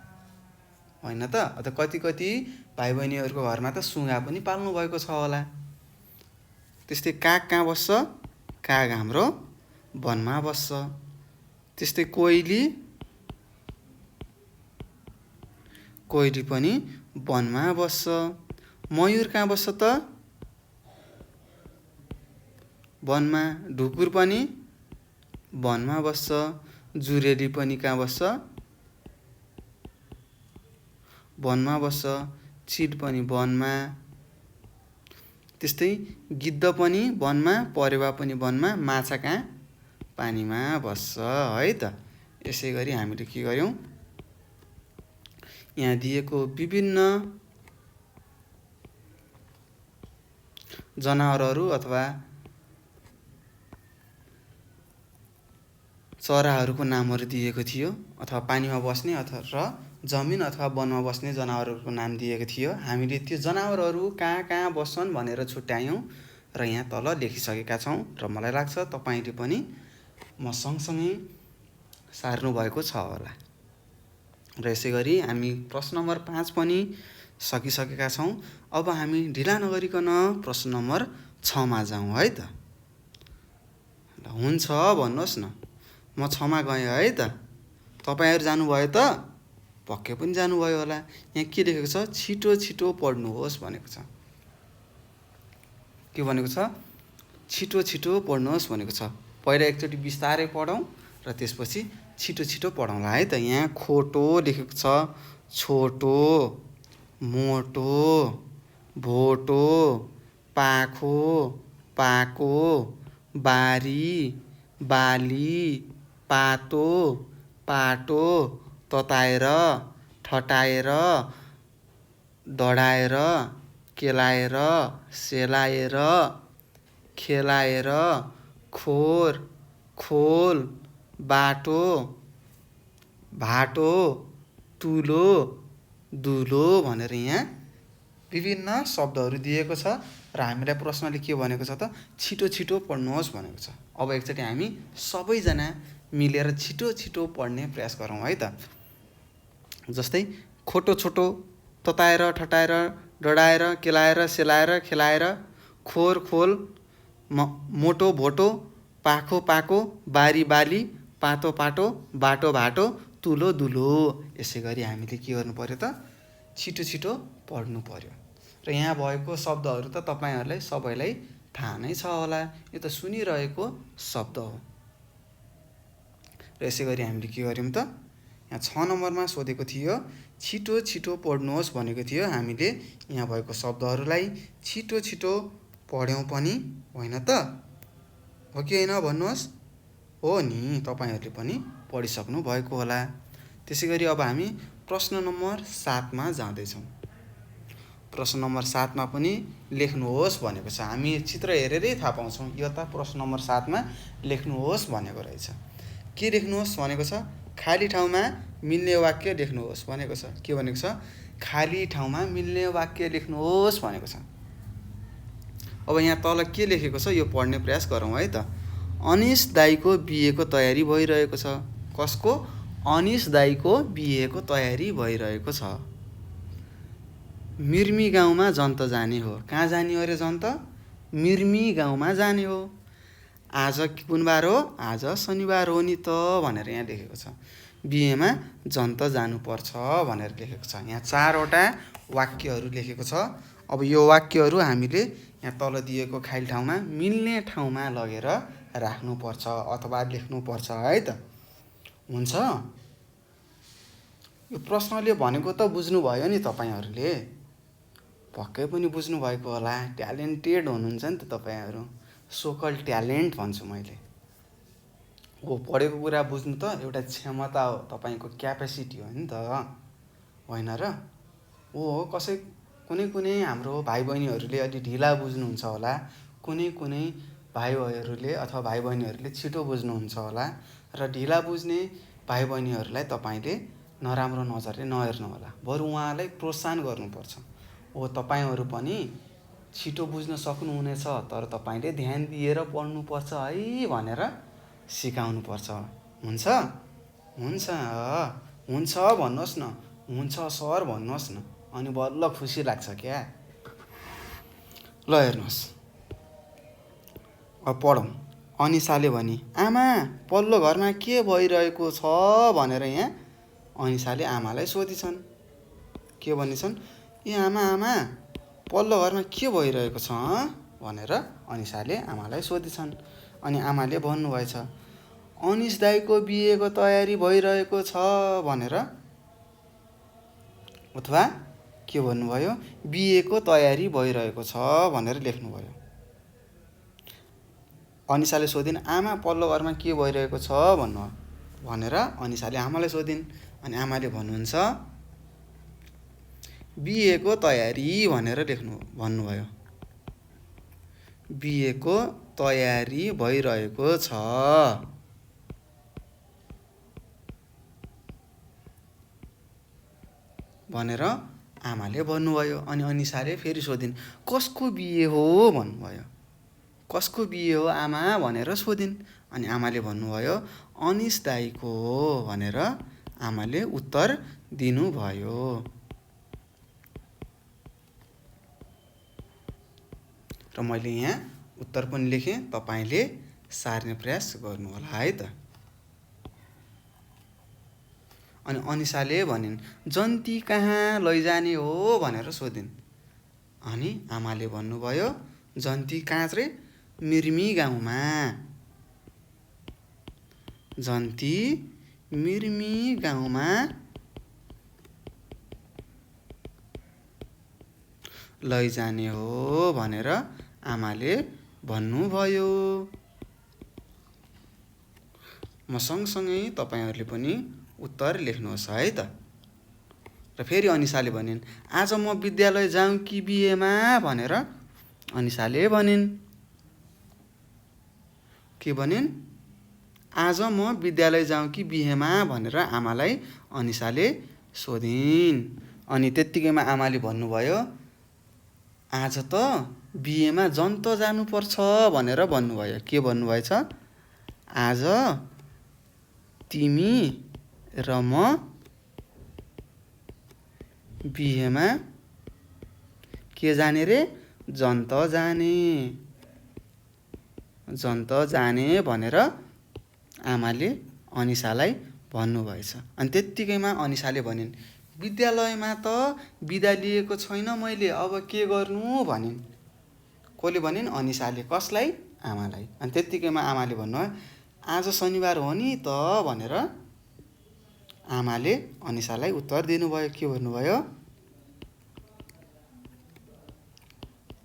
होइन त? अन्त कति कति भाइ बहिनीहरूको घरमा त सुगा पनि पाल्नु भएको छ होला। त्यस्तै काग कहाँ बस्छ? काग हाम्रो वनमा बस्छ। त्यस्तै कोइली, कोइली पनि वनमा बस्छ। मयूर कहाँ बस्छ त? वनमा। ढुकुर पनि वनमा बस्छ। जुरेली पनि कहाँ बस्छ? वनमा बस्छ। चिल पनि वनमा। त्यस्तै गिद्ध पनि वनमा, परेवा पनि वनमा, माछा कहाँ? पानीमा बस्छ है त। यसै गरी हामीले के गर्यौँ? यहाँ दिएको विभिन्न जनावरहरू अथवा चराहरूको नामहरू दिएको थियो, अथवा पानीमा बस्ने अथवा जमिन अथवा वनमा बस्ने जनावरहरूको नाम दिएको थियो। हामीले त्यो जनावरहरू कहाँ कहाँ बस्छन् भनेर छुट्यायौँ र यहाँ तल लेखिसकेका छौँ। र मलाई लाग्छ तपाईँले पनि म सँगसँगै सार्नुभएको छ होला। र यसै गरी हामी प्रश्न नम्बर 5 पनि सकिसकेका छौँ। अब हामी ढिला नगरिकन प्रश्न नम्बर 6 मा जाउँ है त। ल हुन्छ भन्नुहोस् न, म 6 मा गएँ है त। तपाईँहरू जानुभयो त? पक्कै पनि जानुभयो होला। यहाँ के लेखेको छ? छिटो छिटो पढ्नुहोस् भनेको छ। के भनेको छ? छिटो छिटो पढ्नुहोस् भनेको छ। पहिला एकचोटि बिस्तारै पढौँ र त्यसपछि छिटो छिटो पढौँला है त। यहाँ खोटो लेखेको छ, छोटो, मोटो, भोटो, पाखो, पाको, बारी, बाली, पातो, पाटो, तताएर, ठटाएर, डढाएर, केलाएर, सेलाएर, खेलाएर, खोर, खोल, बाटो, भाटो, तुलो, दुलो भनेर यहाँ विभिन्न शब्दहरू दिएको छ। र हामीलाई प्रश्नले के भनेको छ त? छिटो छिटो पढ्नुहोस् भनेको छ। अब एकचोटि हामी सबैजना मिलेर छिटो छिटो पढ्ने प्रयास गरौँ है त। जस्तै खोटो छोटो, तताएर ठटाएर, डढाएर केलाएर सेलाएर खेलाएर, खोर खोल, मोटो भोटो, पाखो पाको, बारी बाली, पातो पाटो, बाटो भाटो, तुलो दुलो। यसै गरी हामीले के गर्नु पर्यो त? छिटो छिटो पढ्नु पर्यो। र यहाँ भएको शब्दहरू त तपाईँहरूलाई सबैलाई थाहा नै छ होला। यो त सुनिरहेको शब्द हो। र यसै गरी हामीले के गर्यौँ त? यहाँ 6 नम्बरमा सोधेको थियो, छिटो छिटो पढ्नुहोस् भनेको थियो। हामीले यहाँ भएको शब्दहरूलाई छिटो छिटो पढ्यौँ पनि होइन त? हो कि होइन भन्नुहोस्? हो नि, तपाईँहरूले पनि पढिसक्नु भएको होला। त्यसै गरी अब हामी प्रश्न नम्बर 7 मा जाँदैछौँ। प्रश्न नम्बर 7 मा पनि लेख्नुहोस् भनेको छ। हामी चित्र हेरेरै थाहा पाउँछौँ यो त प्रश्न नम्बर 7 मा लेख्नुहोस् भनेको रहेछ। के लेख्नुहोस् भनेको छ? खाली ठाउँमा मिल्ने वाक्य लेख्नुहोस् भनेको छ। के भनेको छ? खाली ठाउँमा मिल्ने वाक्य लेख्नुहोस् भनेको छ। अब यहाँ तल के लेखेको छ यो पढ्ने प्रयास गरौँ है त। अनिश दाइको बिहेको तयारी भइरहेको छ। कसको? अनिश दाइको बिहेको तयारी भइरहेको छ। मिर्मी गाउँमा जन्त जाने हो। कहाँ जाने हो अरे जन्त? मिर्मी गाउँमा जाने हो। आज कुन बार हो? आज शनिबार हो नि त भनेर यहाँ लेखेको छ। बिहेमा जन्त जानुपर्छ भनेर लेखेको छ। यहाँ 4वटा वाक्यहरू लेखेको छ। अब यो वाक्यहरू हामीले यहाँ तल दिएको खाली ठाउँमा मिल्ने ठाउँमा लगेर राख्नुपर्छ अथवा लेख्नुपर्छ है त। हुन्छ? यो प्रश्नले भनेको त बुझ्नुभयो नि तपाईँहरूले। पक्कै पनि बुझ्नुभएको होला। ट्यालेन्टेड हुनुहुन्छ नि त तपाईँहरू। सोकल ट्यालेन्ट भन्छु मैले। हो, पढेको कुरा बुझ्नु त एउटा क्षमता हो, तपाईँको क्यापेसिटी हो नि त, होइन र? हो, कुनै हाम्रो भाइ बहिनीहरूले अलि ढिला बुझ्नुहुन्छ होला, कुनै भाइहरूले अथवा भाइ बहिनीहरूले छिटो बुझ्नुहुन्छ होला। र ढिला बुझ्ने भाइ बहिनीहरूलाई तपाईँले नराम्रो नजरले नहेर्नु होला, बरु उहाँलाई प्रोत्साहन गर्नुपर्छ। हो, तपाईँहरू पनि छिटो बुझ्न सक्नुहुनेछ, तर तपाईँले ध्यान दिएर पढ्नुपर्छ है भनेर सिकाउनुपर्छ। हुन्छ? हुन्छ हुन्छ भन्नुहोस् न। हुन्छ सर भन्नुहोस् न, अनि बल्ल खुसी लाग्छ क्या। ल हेर्नुहोस्, अब पढौँ। अनिसाले भनी, आमा पल्लो घरमा के भइरहेको छ भनेर यहाँ अनिसाले आमालाई सोधिछन्। के भनिछन्? ए आमा पल्लो घरमा के भइरहेको छ भनेर अनिसाले आमालाई सोधिछन्। अनि आमाले भन्नुभएछ, अनिस दाइको बिहेको तयारी भइरहेको छ भनेर, अथवा के भन्नुभयो? बिहेको तयारी भइरहेको छ भनेर लेख्नुभयो। अनिसाले सोधिन्, आमा पल्लो घरमा के भइरहेको छ भनेर अनिसाले आमालाई सोधिन्। अनि आमाले भन्नुहुन्छ, बिहेको तयारी भनेर भन्नुभयो। बिहेको तयारी भइरहेको छ भनेर आमाले भन्नुभयो। अनि अनिसाले फेरि सोधिन्, कसको बिहे हो भन्नुभयो। कसको बिहे हो आमा भनेर सोधिन्। अनि आमाले भन्नुभयो, अनिस दाइको हो भनेर आमाले उत्तर दिनुभयो। र मैले यहाँ उत्तर पनि लेखेँ, तपाईँले सार्ने प्रयास गर्नु होला है त। अनि अनिसाले भनिन्, जन्ती कहाँ लैजाने हो भनेर सोधिन्। अनि आमाले भन्नुभयो, जन्ती कहाँ रे? मिर्मी गाउँमा। जन्ती मिर्मी गाउँमा लैजाने हो भनेर आमाले भन्नुभयो। म सँगसँगै तपाईँहरूले पनि उत्तर लेख्नुहोस् है त। र फेरि अनिसाले भनिन्, आज म विद्यालय जाउँ कि बिहेमा भनेर अनिसाले भनिन्। के भनिन्? आज म विद्यालय जाउँ कि बिहेमा भनेर आमालाई अनिसाले सोधिन्। अनि त्यत्तिकैमा आमाले भन्नुभयो, आज त बिहेमा जन्त जानुपर्छ भनेर भन्नुभयो। के भन्नुभएछ? आज तिमी र म बिहेमा के जाने रे? जन्त जाने। जन्त जाने भनेर आमाले अनिसालाई भन्नुभएछ। अनि त्यत्तिकैमा अनिसाले भनिन्, विद्यालयमा त बिदा लिएको छैन मैले, अब के गर्नु भनिन्। कसले भनिन्? अनिसाले। कसलाई? आमालाई। अनि त्यत्तिकैमा आमाले भन्नुभयो, आज शनिबार हो नि त भनेर आमाले अनिसालाई उत्तर दिनुभयो। के भन्नुभयो?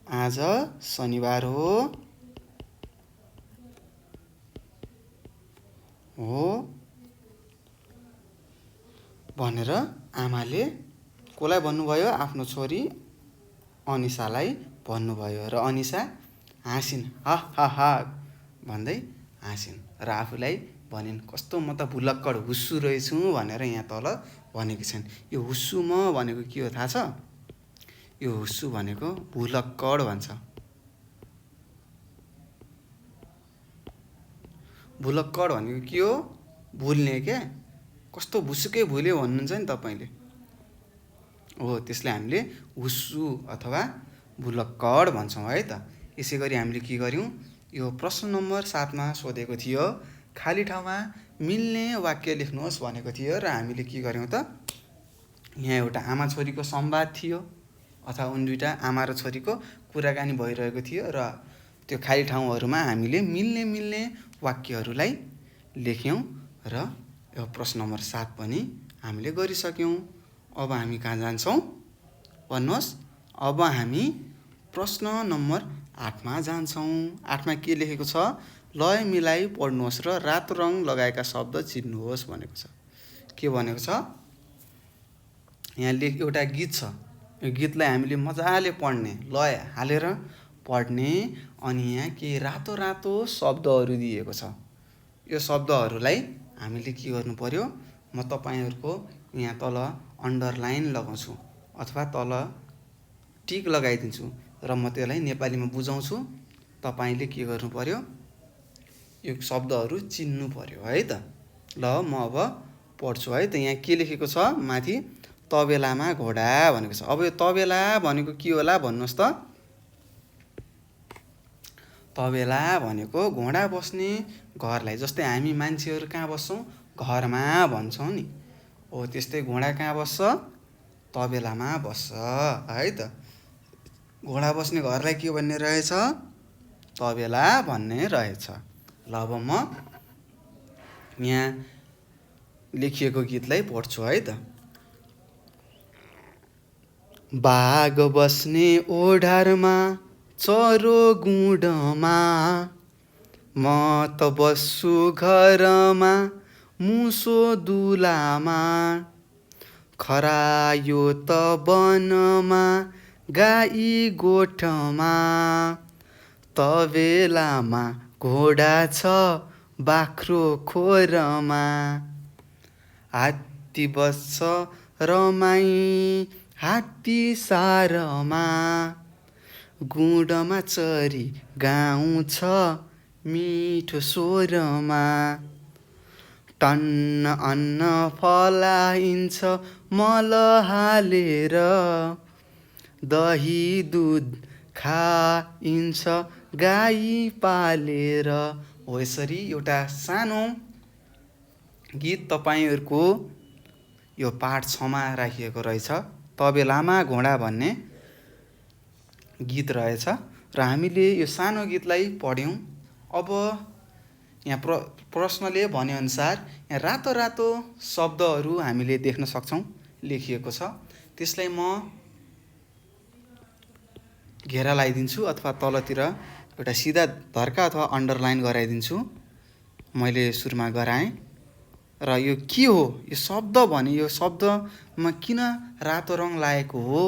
आज शनिबार हो भनेर आमाले कसलाई भन्नुभयो? आफ्नो छोरी अनिसालाई भन्नुभयो। र अनिसा हाँसिन्, हा हा हा भन्दै हाँसिन्। र आफूलाई भनिन्, कस्तो म त भुलक्कड हुस्सु रहेछु भनेर यहाँ तल भनेकी छन्। यो हुस्सु म भनेको के हो थाहा छ? यो हुस्सु भनेको भुलक्कड भन्छ। भुलक्कड भनेको के हो? भुल्ने क्या। कस्तो भुसुकै भुल्यो भन्नुहुन्छ नि तपाईँले। हो त्यसलाई हामीले हुस्सु अथवा भुलक्कड भन्छौँ है त। यसै गरी हामीले के गर्यौँ, यो प्रश्न नम्बर 7 मा सोधेको थियो खाली ठाउँमा मिल्ने वाक्य लेख्नुहोस् भनेको थियो र हामीले के गर्यौँ त, यहाँ एउटा आमा छोरीको संवाद थियो अथवा उन दुईवटा आमा र छोरीको कुराकानी भइरहेको थियो र त्यो खाली ठाउँहरूमा हामीले मिल्ने वाक्यहरूलाई लेख्यौँ र यो प्रश्न नम्बर 7 पनि हामीले गरिसक्यौँ। अब हामी कहाँ जान्छौँ भन्नुहोस्, अब हामी प्रश्न नम्बर 8 मा जान्छौँ। 8 मा के लेखेको छ, लय मिलाई पढ्नुहोस् र रातो रङ लगाएका शब्द चिन्नुहोस् भनेको छ। के भनेको छ, यहाँ एउटा गीत छ, यो गीतलाई हामीले मजाले पढ्ने, लय हालेर पढ्ने, अनि यहाँ के रातो रातो शब्दहरू दिएको छ। यो शब्दहरूलाई हामीले के गर्नु पर्यो, म तपाईँहरूको यहाँ तल अन्डरलाइन लगाउँछु अथवा तल टिक लगाइदिन्छु र म त्यसलाई नेपालीमा बुझाउँछु। तपाईँले के गर्नु पर्यो, यो शब्दहरू चिन्नु पर्यो है त। ल म अब पढ्छु है त। यहाँ के लेखेको छ माथि, तबेलामा घोडा भनेको छ। अब यो तबेला भनेको के होला भन्नुहोस् त, तबेला भनेको घोडा बस्ने घरलाई, जस्तै हामी मान्छेहरू कहाँ बस्छौँ, घरमा भन्छौँ नि, हो त्यस्तै घोडा कहाँ बस्छ, तबेलामा बस्छ है त। घोडा बस्ने घरलाई के भन्ने रहेछ, तबेला भन्ने रहेछ। ल अब म यहाँ लेखिएको गीतलाई पढ्छु है त। बाघ बस्ने ओढारमा चरो गुँडमा, म त बस्छु घरमा मुसो दुलामा, खरायो त वनमा गाई गोठमा, तबेलामा घोडा छ बाख्रो खोरमा, हात्ती बस्छ रमाई हात्ती सारमा, गुँडमा चरी गाउँछ मिठो स्वरमा, टन्न अन्न फलाइन्छ मल हालेर, दही दुध खाइन्छ गाई पालेर। हो यसरी एउटा सानो गीत तपाईँहरूको यो पाठ 6 मा राखिएको रहेछ, तबेलामा घोडा भन्ने गीत रहेछ र हामीले यो सानो गीतलाई पढ्यौँ। अब यहाँ प्रश्नले भनेअनुसार यहाँ रातो रातो शब्दहरू हामीले देख्न सक्छौँ लेखिएको छ। त्यसलाई म घेरा लगाइदिन्छु अथवा तलतिर एउटा सिधा धर्का अथवा अन्डरलाइन गराइदिन्छु, मैले सुरुमा गराएँ। र यो के हो, यो शब्द भने यो शब्दमा किन रातो रङ लागेको हो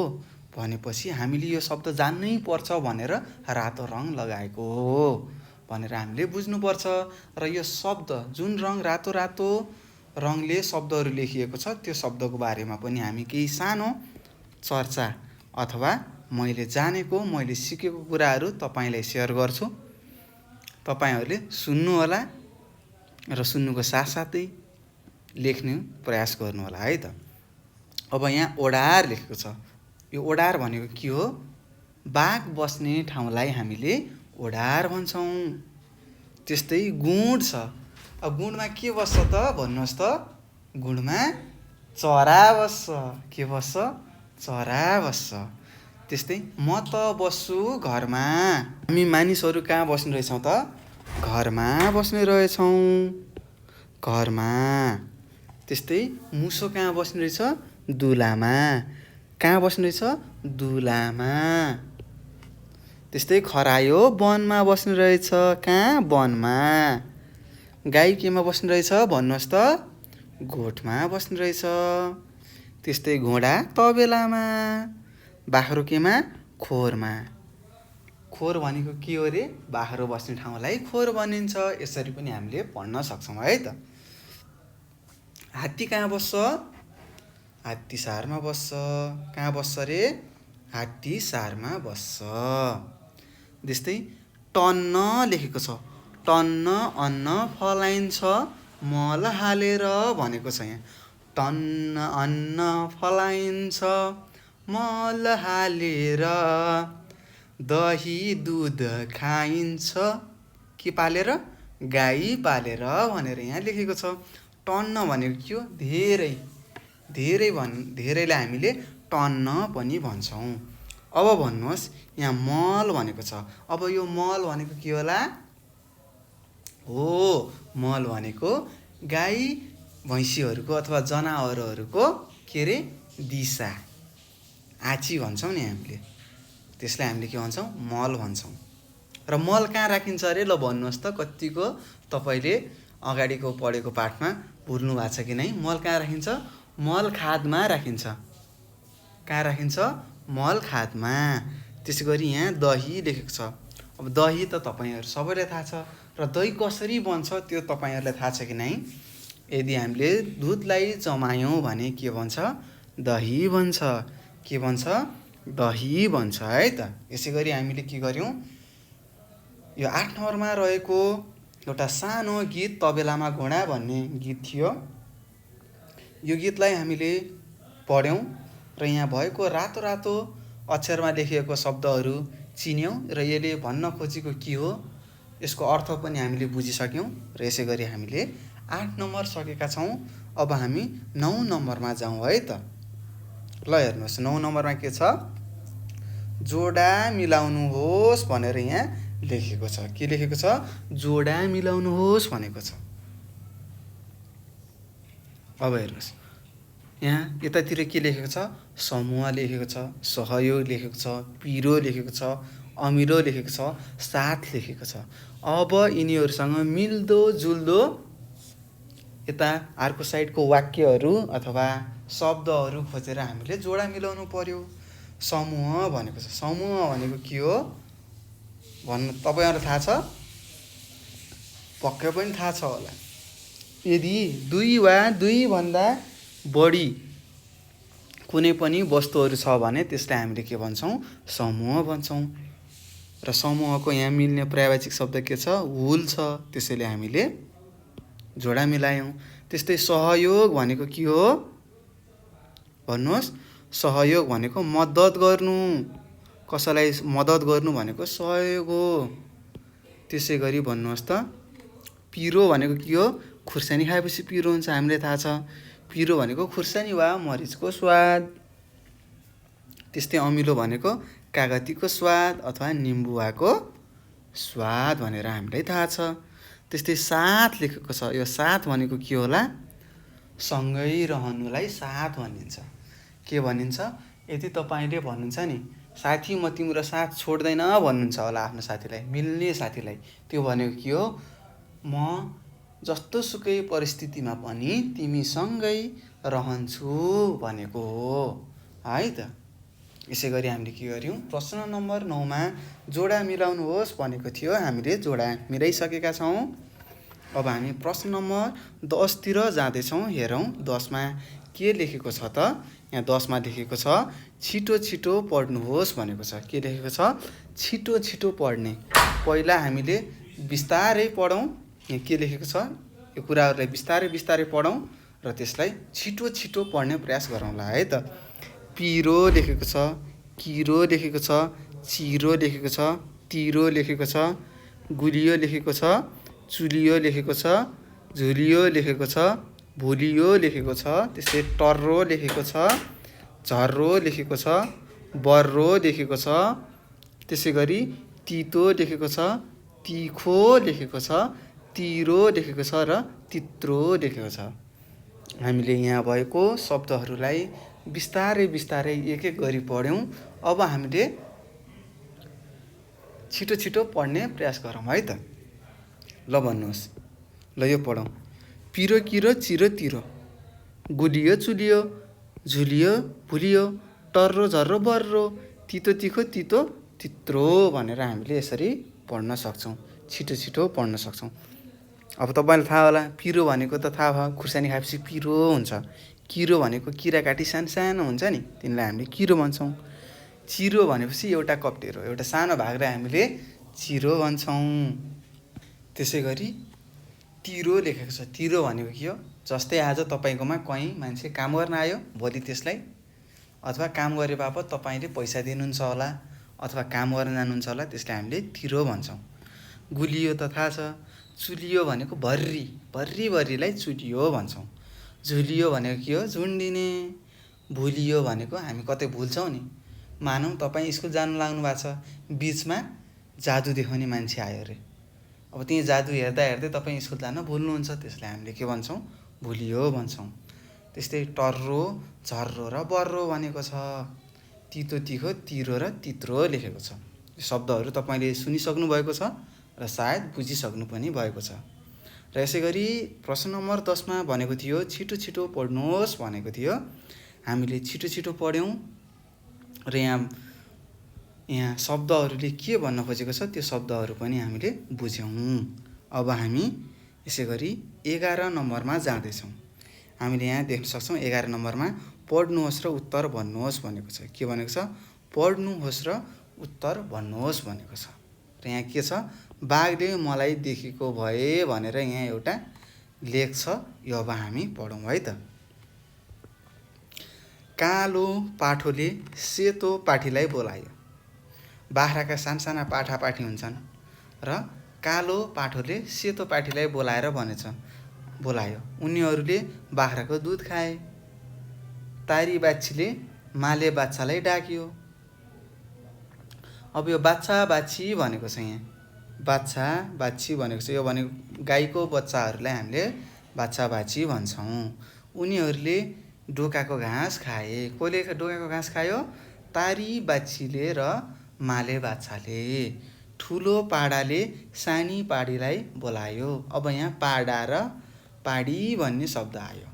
भनेपछि हामीले यो शब्द जान्नै पर्छ भनेर रातो रङ लगाएको हो भनेर हामीले बुझ्नुपर्छ। र यो शब्द जुन रङ रातो रातो रङले शब्दहरू लेखिएको छ त्यो शब्दको बारेमा पनि हामी केही सानो चर्चा अथवा मैले जानेको मैले सिकेको कुराहरू तपाईँलाई सेयर गर्छु। तपाईँहरूले सुन्नुहोला र सुन्नुको साथसाथै लेख्ने प्रयास गर्नु होला है त। अब यहाँ ओडार लेखेको छ, यो ओडार भनेको के हो, बाघ बस्ने ठाउँलाई हामीले ओडार भन्छौँ। त्यस्तै गुँड छ, अब गुँडमा के बस्छ त भन्नुहोस् त, गुँडमा चरा बस्छ। के बस्छ, चरा बस्छ। त्यस्तै म त बस्छु घरमा, हामी मानिसहरू कहाँ बस्ने रहेछौँ त, घरमा बस्ने रहेछौँ, घरमा। त्यस्तै मुसो कहाँ बस्ने रहेछ, दुलामा, कहाँ बस्ने रहेछ, दुलामा। त्यस्तै खरायो वनमा बस्ने रहेछ, कहाँ, वनमा। गाई केमा बस्ने रहेछ भन्नुहोस् त, गोठमा बस्ने रहेछ। त्यस्तै घोडा तबेलामा, बाख्रो केमा, खोरमा। खोर भनेको के हो रे, बाख्रो बस्ने ठाउँलाई खोर भनिन्छ। यसरी पनि हामीले पढ्न सक्छौँ है त। हात्ती कहाँ बस्छ, हात्ती सारमा बस्छ, कहाँ बस्छ रे, हात्ती सारमा बस्छ। त्यस्तै टन्न लेखेको छ, टन्न अन्न फलाइन्छ मल हालेर भनेको छ यहाँ। टन्न अन्न फलाइन्छ मल हालेर दही दुध खाइन्छ के पालेर गाई पालेर भनेर यहाँ लेखेको छ। टन्न भनेको के हो धेरै धेरैलाई हामीले टन्न पनि भन्छौँ। अब भन्नुहोस् यहाँ मल भनेको छ। अब यो मल भनेको के होला हो मल भनेको गाई भैँसीहरूको अथवा जनावरहरूको के अरे दिसा आची भन्छौँ नि हामीले, त्यसलाई हामीले के भन्छौँ मल भन्छौँ। र मल कहाँ राखिन्छ अरे ल भन्नुहोस् त कतिको तपाईँले अगाडिको पढेको पाठमा भुल्नु भएको छ कि नै। मल कहाँ राखिन्छ मल खादमा राखिन्छ। कहाँ राखिन्छ मल खादमा। त्यसै गरी यहाँ दही लेखेको छ। अब दही त तपाईँहरू सबैलाई थाहा छ र दही कसरी बन्छ त्यो तपाईँहरूलाई थाहा छ कि नै। यदि हामीले दुधलाई जमायौँ भने के बन्छ दही बन्छ। के बन्छ दही बन्छ है त। यसै गरी हामीले के गर्यौँ यो 8 नम्बरमा रहेको एउटा सानो गीत तबेलामा घोडा भन्ने गीत थियो। यो गीतलाई हामीले पढ्यौँ र यहाँ भएको रातो रातो अक्षरमा लेखिएको शब्दहरू चिन्यौँ र यसले भन्न खोजेको के हो यसको अर्थ पनि हामीले बुझिसक्यौँ। र यसै गरी हामीले 8 नम्बर सकेका छौँ। अब हामी 9 नम्बरमा जाउँ है त। ल हेर्नुहोस् 9 नम्बरमा के छ जोडा मिलाउनुहोस् भनेर यहाँ लेखेको छ। के लेखेको छ जोडा मिलाउनुहोस् भनेको छ। अब हेर्नुहोस् यहाँ यतातिर के लेखेको छ समूह लेखेको छ, सहयोग लेखेको छ, पिरो लेखेको छ, अमिलो लेखेको छ, साथ लेखेको छ। अब यिनीहरूसँग मिल्दो जुल्दो यता अर्को साइडको वाक्यहरू अथवा शब्दहरू खोजेर हामीले जोडा मिलाउनु पर्यो। समूह भनेको छ। समूह भनेको के हो भन्नु तपाईँहरूलाई थाहा छ पक्कै पनि थाहा छ होला। यदि 2 वा 2 भन्दा बढी कुनै पनि वस्तुहरू छ भने त्यसलाई हामीले के भन्छौँ समूह भन्छौँ। र समूहको यहाँ मिल्ने पर्यायवाचक शब्द के छ हुल छ, त्यसैले हामीले जोडा मिलायौँ। त्यस्तै सहयोग भनेको के हो भन्नुहोस् सहयोग भनेको मद्दत गर्नु, कसैलाई मद्दत गर्नु भनेको सहयोग हो। त्यसै गरी भन्नुहोस् त पिरो भनेको के हो खुर्सानी खाएपछि पिरो हुन्छ हामीलाई थाहा छ। पिरो भनेको खुर्सानी वा मरिचको स्वाद। त्यस्तै अमिलो भनेको कागतीको स्वाद अथवा निम्बुवाको स्वाद भनेर हामीलाई थाहा छ। त्यस्तै साथ लेखेको छ। यो साथ भनेको के होला सँगै रहनुलाई साथ भनिन्छ। के भनिन्छ यदि तपाईँले भन्नुहुन्छ नि साथी म तिम्रो साथ छोड्दैन भन्नुहुन्छ होला आफ्नो साथीलाई, मिल्ने साथीलाई, त्यो भनेको के हो म जस्तो सुकै परिस्थितिमा पनि तिमीसँगै रहन्छु भनेको हो है त। यसै गरी हामीले के गर्यौँ प्रश्न नम्बर 9 मा जोडा मिलाउनुहोस् भनेको थियो। हामीले जोडा मिलाइसकेका छौँ। अब हामी प्रश्न नम्बर 10 तिर जाँदैछौँ। हेरौँ 10 मा के लेखेको छ त। यहाँ 10 मा लेखेको छ छिटो छिटो पढ्नुहोस् भनेको छ। के लेखेको छ छिटो छिटो पढ्ने। पहिला हामीले बिस्तारै पढौँ। यहाँ के लेखेको छ यो कुराहरूलाई बिस्तारै बिस्तारै पढौँ र त्यसलाई छिटो छिटो पढ्ने प्रयास गरौँला है त। पिरो लेखेको छ, किरो लेखेको छ, चिरो लेखेको छ, तिरो लेखेको छ, गुलियो लेखेको छ, चुलियो लेखेको छ, झुलियो लेखेको छ, भुलियो लेखेको छ, त्यस्तै टर्रो लेखेको छ, झर्रो लेखेको छ, बर्रो लेखेको छ, त्यसै गरी तितो लेखेको छ, तिखो लेखेको छ, तिरो लेखेको छ र तित्रो लेखेको छ। हामीले यहाँ भएको शब्दहरूलाई बिस्तारै बिस्तारै एक एक गरी पढ्यौँ। अब हामीले छिटो छिटो पढ्ने प्रयास गरौँ है त। ल भन्नुहोस् ल यो पढौँ। पिरो किरो चिरो तिरो, गुलियो चुलियो, झुलियो भुलियो, टर्रो झर्रो बर्रो, तितो तिखो तितो तित्रो भनेर हामीले यसरी पढ्न सक्छौँ। छिटो छिटो पढ्न सक्छौँ। अब तपाईँलाई थाहा होला पिरो भनेको त थाहा भयो खुर्सानी खाएपछि पिरो हुन्छ। किरो भनेको किरा काटी सानो सानो हुन्छ नि तिनलाई हामीले किरो भन्छौँ। चिरो भनेपछि एउटा कप्टेरो एउटा सानो भागलाई हामीले चिरो भन्छौँ। त्यसै गरी तिरो लेखेको छ। तिरो भनेको के हो जस्तै आज तपाईँकोमा कहीँ मान्छे काम गर्न आयो, भोलि त्यसलाई अथवा काम गरे बापत तपाईँले पैसा दिनुहुन्छ होला अथवा काम गर्न जानुहुन्छ होला, त्यसलाई हामीले तिरो भन्छौँ। गुलियो त थाहा छ, चुलियो भनेको भर्री, भर्रीलाई चुलियो भन्छौँ। झुलियो भनेको के हो? झुन्डिने। भुलियो भनेको हामी कतै भुल्छौँ नि, मानौँ तपाईँ स्कुल जानु लाग्नु भएको छ, बिचमा जादु देखाउने मान्छे आयो अरे, अब त्यही जादु हेर्दा हेर्दै तपाईँ स्कुल जान भुल्नुहुन्छ, त्यसलाई हामीले के भन्छौँ? भुलियो भन्छौँ। त्यस्तै टर्रो, झर्रो र बर्रो भनेको छ। तितो तिखो, तिरो र तित्रो लेखेको छ। यो शब्दहरू तपाईँले सुनिसक्नु भएको छ र सायद बुझिसक्नु पनि भएको छ। र यसै गरी प्रश्न नम्बर 10मा भनेको थियो छिटो छिटो पढ्नुहोस् भनेको थियो। हामीले छिटो छिटो पढ्यौँ र यहाँ शब्दहरूले के भन्न खोजेको छ त्यो शब्दहरू पनि हामीले बुझ्यौँ। अब हामी यसै गरी 11 नम्बरमा जाँदैछौँ। हामीले यहाँ देख्न सक्छौँ 11 नम्बरमा पढ्नुहोस् र उत्तर भन्नुहोस् भनेको छ। के भनेको छ? पढ्नुहोस् र उत्तर भन्नुहोस् भनेको छ। र यहाँ के छ? बाघले मलाई देखेको भए भनेर यहाँ एउटा लेख छ। यो अब हामी पढौँ है त। कालो पाठोले सेतो पाठीलाई बोलायो। बाख्राका सानसाना पाठापाठी हुन्छन् र कालो पाठोले सेतो पाठीलाई बोलाएर बोलायो। उनीहरूले बाख्राको दुध खाए। तारी बाछीले माले बाछालाई डाक्यो। अब यो बाछा बाछी भनेको छ, यहाँ बाछा बाछी भनेको छ। यो भनेको गाईको बच्चाहरूलाई हामीले बाछा बाछी भन्छौँ। उनीहरूले डोकाको घाँस खाए। कसले डोकाको घाँस खायो? तारी बाछीले र माले बाछाले। ठुलो पाडाले सानी पाडीलाई बोलायो। अब यहाँ पाडा र पाडी भन्ने शब्द आयो।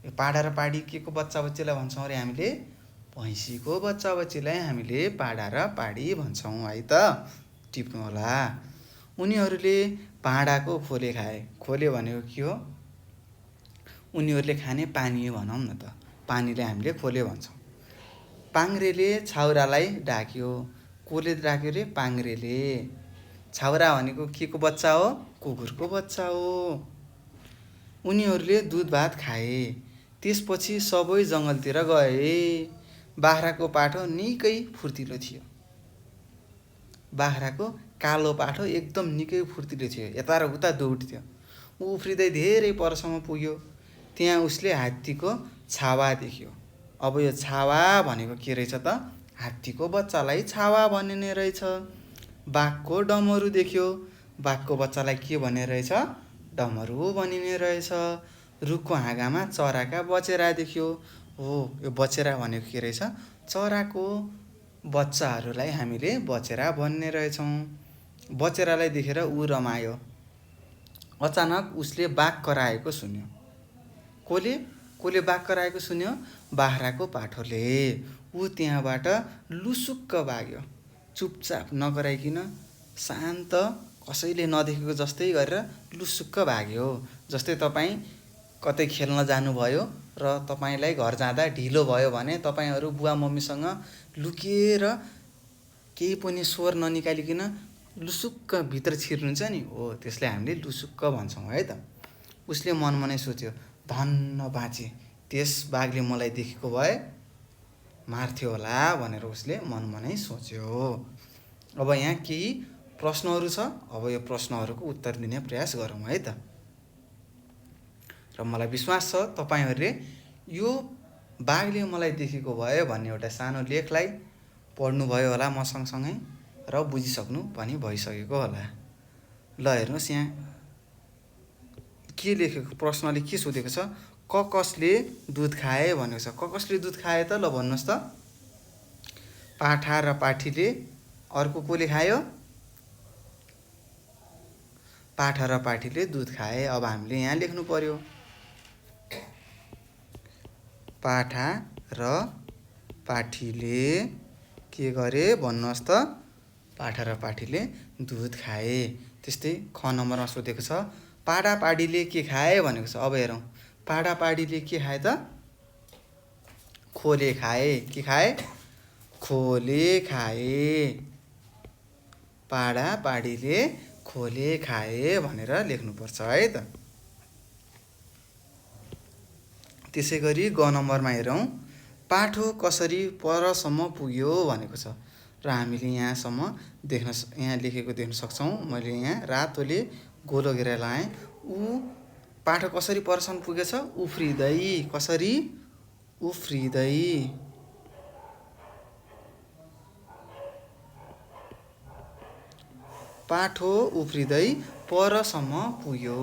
यो पाडा र पाडी के को बच्चा बच्चीलाई भन्छौँ अरे हामीले? भैँसीको बच्चा बच्चीलाई हामीले पाडा र पाडी भन्छौँ है त। टिप्नु होला। उनीहरूले भाँडाको खोले खाए। खोले भनेको के हो? उनीहरूले खाने पानी भनौँ न त, पानीलाई हामीले खोले भन्छौँ। पाङ्ग्रेले छाउरालाई डाक्यो। कसले डाक्यो रे? पाङ्ग्रेले। छाउरा भनेको के को बच्चा हो? कुकुरको बच्चा हो। उनीहरूले दुध भात खाए। त्यसपछि सबै जङ्गलतिर गए। बाख्राको पाठो निकै फुर्तिलो थियो। बाख्राको कालो पाठो एकदम निकै फुर्तिलो थियो। यता र उता दौड्थ्यो। ऊ उफ्रिँदै धेरै परसम्म पुग्यो। त्यहाँ उसले हात्तीको छावा देख्यो। अब यो छावा भनेको के रहेछ त? हात्तीको बच्चालाई छावा भनिने रहेछ। बाघको डमरू देख्यो। बाघको बच्चालाई के भन्ने रहेछ? डमरू भनिने रहेछ। रुखको हाँगामा चराका बचेरा देख्यो। हो, यो बचेरा भनेको के रहेछ? चराको बच्चाहरूलाई हामीले बचेरा भन्ने रहेछौँ। बचेरालाई देखेर ऊ रमायो। अचानक उसले बाघ कराएको सुन्यो। कसले बाघ कराएको सुन्यो? बाख्राको पाठोले। ऊ त्यहाँबाट लुसुक्क भाग्यो। चुपचाप नकराइकन शान्त, कसैले नदेखेको जस्तै गरेर लुसुक्क भाग्यो। जस्तै तपाईँ कतै खेल्न जानुभयो र तपाईँलाई घर जाँदा ढिलो भयो भने तपाईँहरू बुवा मम्मीसँग लुकिएर केही पनि स्वर ननिकालिकन लुसुक्क भित्र छिर्नुहुन्छ नि, हो त्यसलाई हामीले लुसुक्क भन्छौँ है त। उसले मनमा नै सोच्यो, धन्न बाँचे, त्यस बाघले मलाई देखेको भए मार्थ्यो होला भनेर उसले मनमा नै सोच्यो। अब यहाँ केही प्रश्नहरू छ। अब यो प्रश्नहरूको उत्तर दिने प्रयास गरौँ है त। र मलाई विश्वास छ तपाईँहरूले यो बाघले मलाई देखेको भए भन्ने एउटा सानो लेखलाई पढ्नुभयो होला म सँगसँगै र बुझिसक्नु पनि भइसकेको होला। ल हेर्नुहोस् यहाँ के लेखेको, प्रश्नले के सोधेको छ? कसले दुध खाए भनेको छ। कसले दुध खाए त? ल भन्नुहोस् त। पाठा र पाठीले। अर्को कसले खायो? पाठा र पाठीले दुध खाए। अब हामीले यहाँ लेख्नु पर्यो पाठा र पाठीले के गरे भन्नुहोस् त? पाठा र पाठीले दुध खाए। त्यस्तै ख नम्बरमा सोधेको छ पाडा पाडीले के खाए भनेको छ। अब हेरौँ, पाडा पाडीले के खाए त? खोले खाए। के खाए? खोले खाए। पाडा पाडीले खोले खाए भनेर लेख्नुपर्छ है त। त्यसै गरी ग नम्बरमा हेरौँ, पाठो कसरी परसम्म पुग्यो भनेको छ र हामीले यहाँ लेखेको देख्न सक्छौँ। मैले यहाँ रातोले गोलो गरेर लाएँ। ऊ पाठो कसरी परसम्म पुगेछ? उफ्रिँदै। कसरी? उफ्रिँदै। पाठो उफ्रिँदै परसम्म पुग्यो।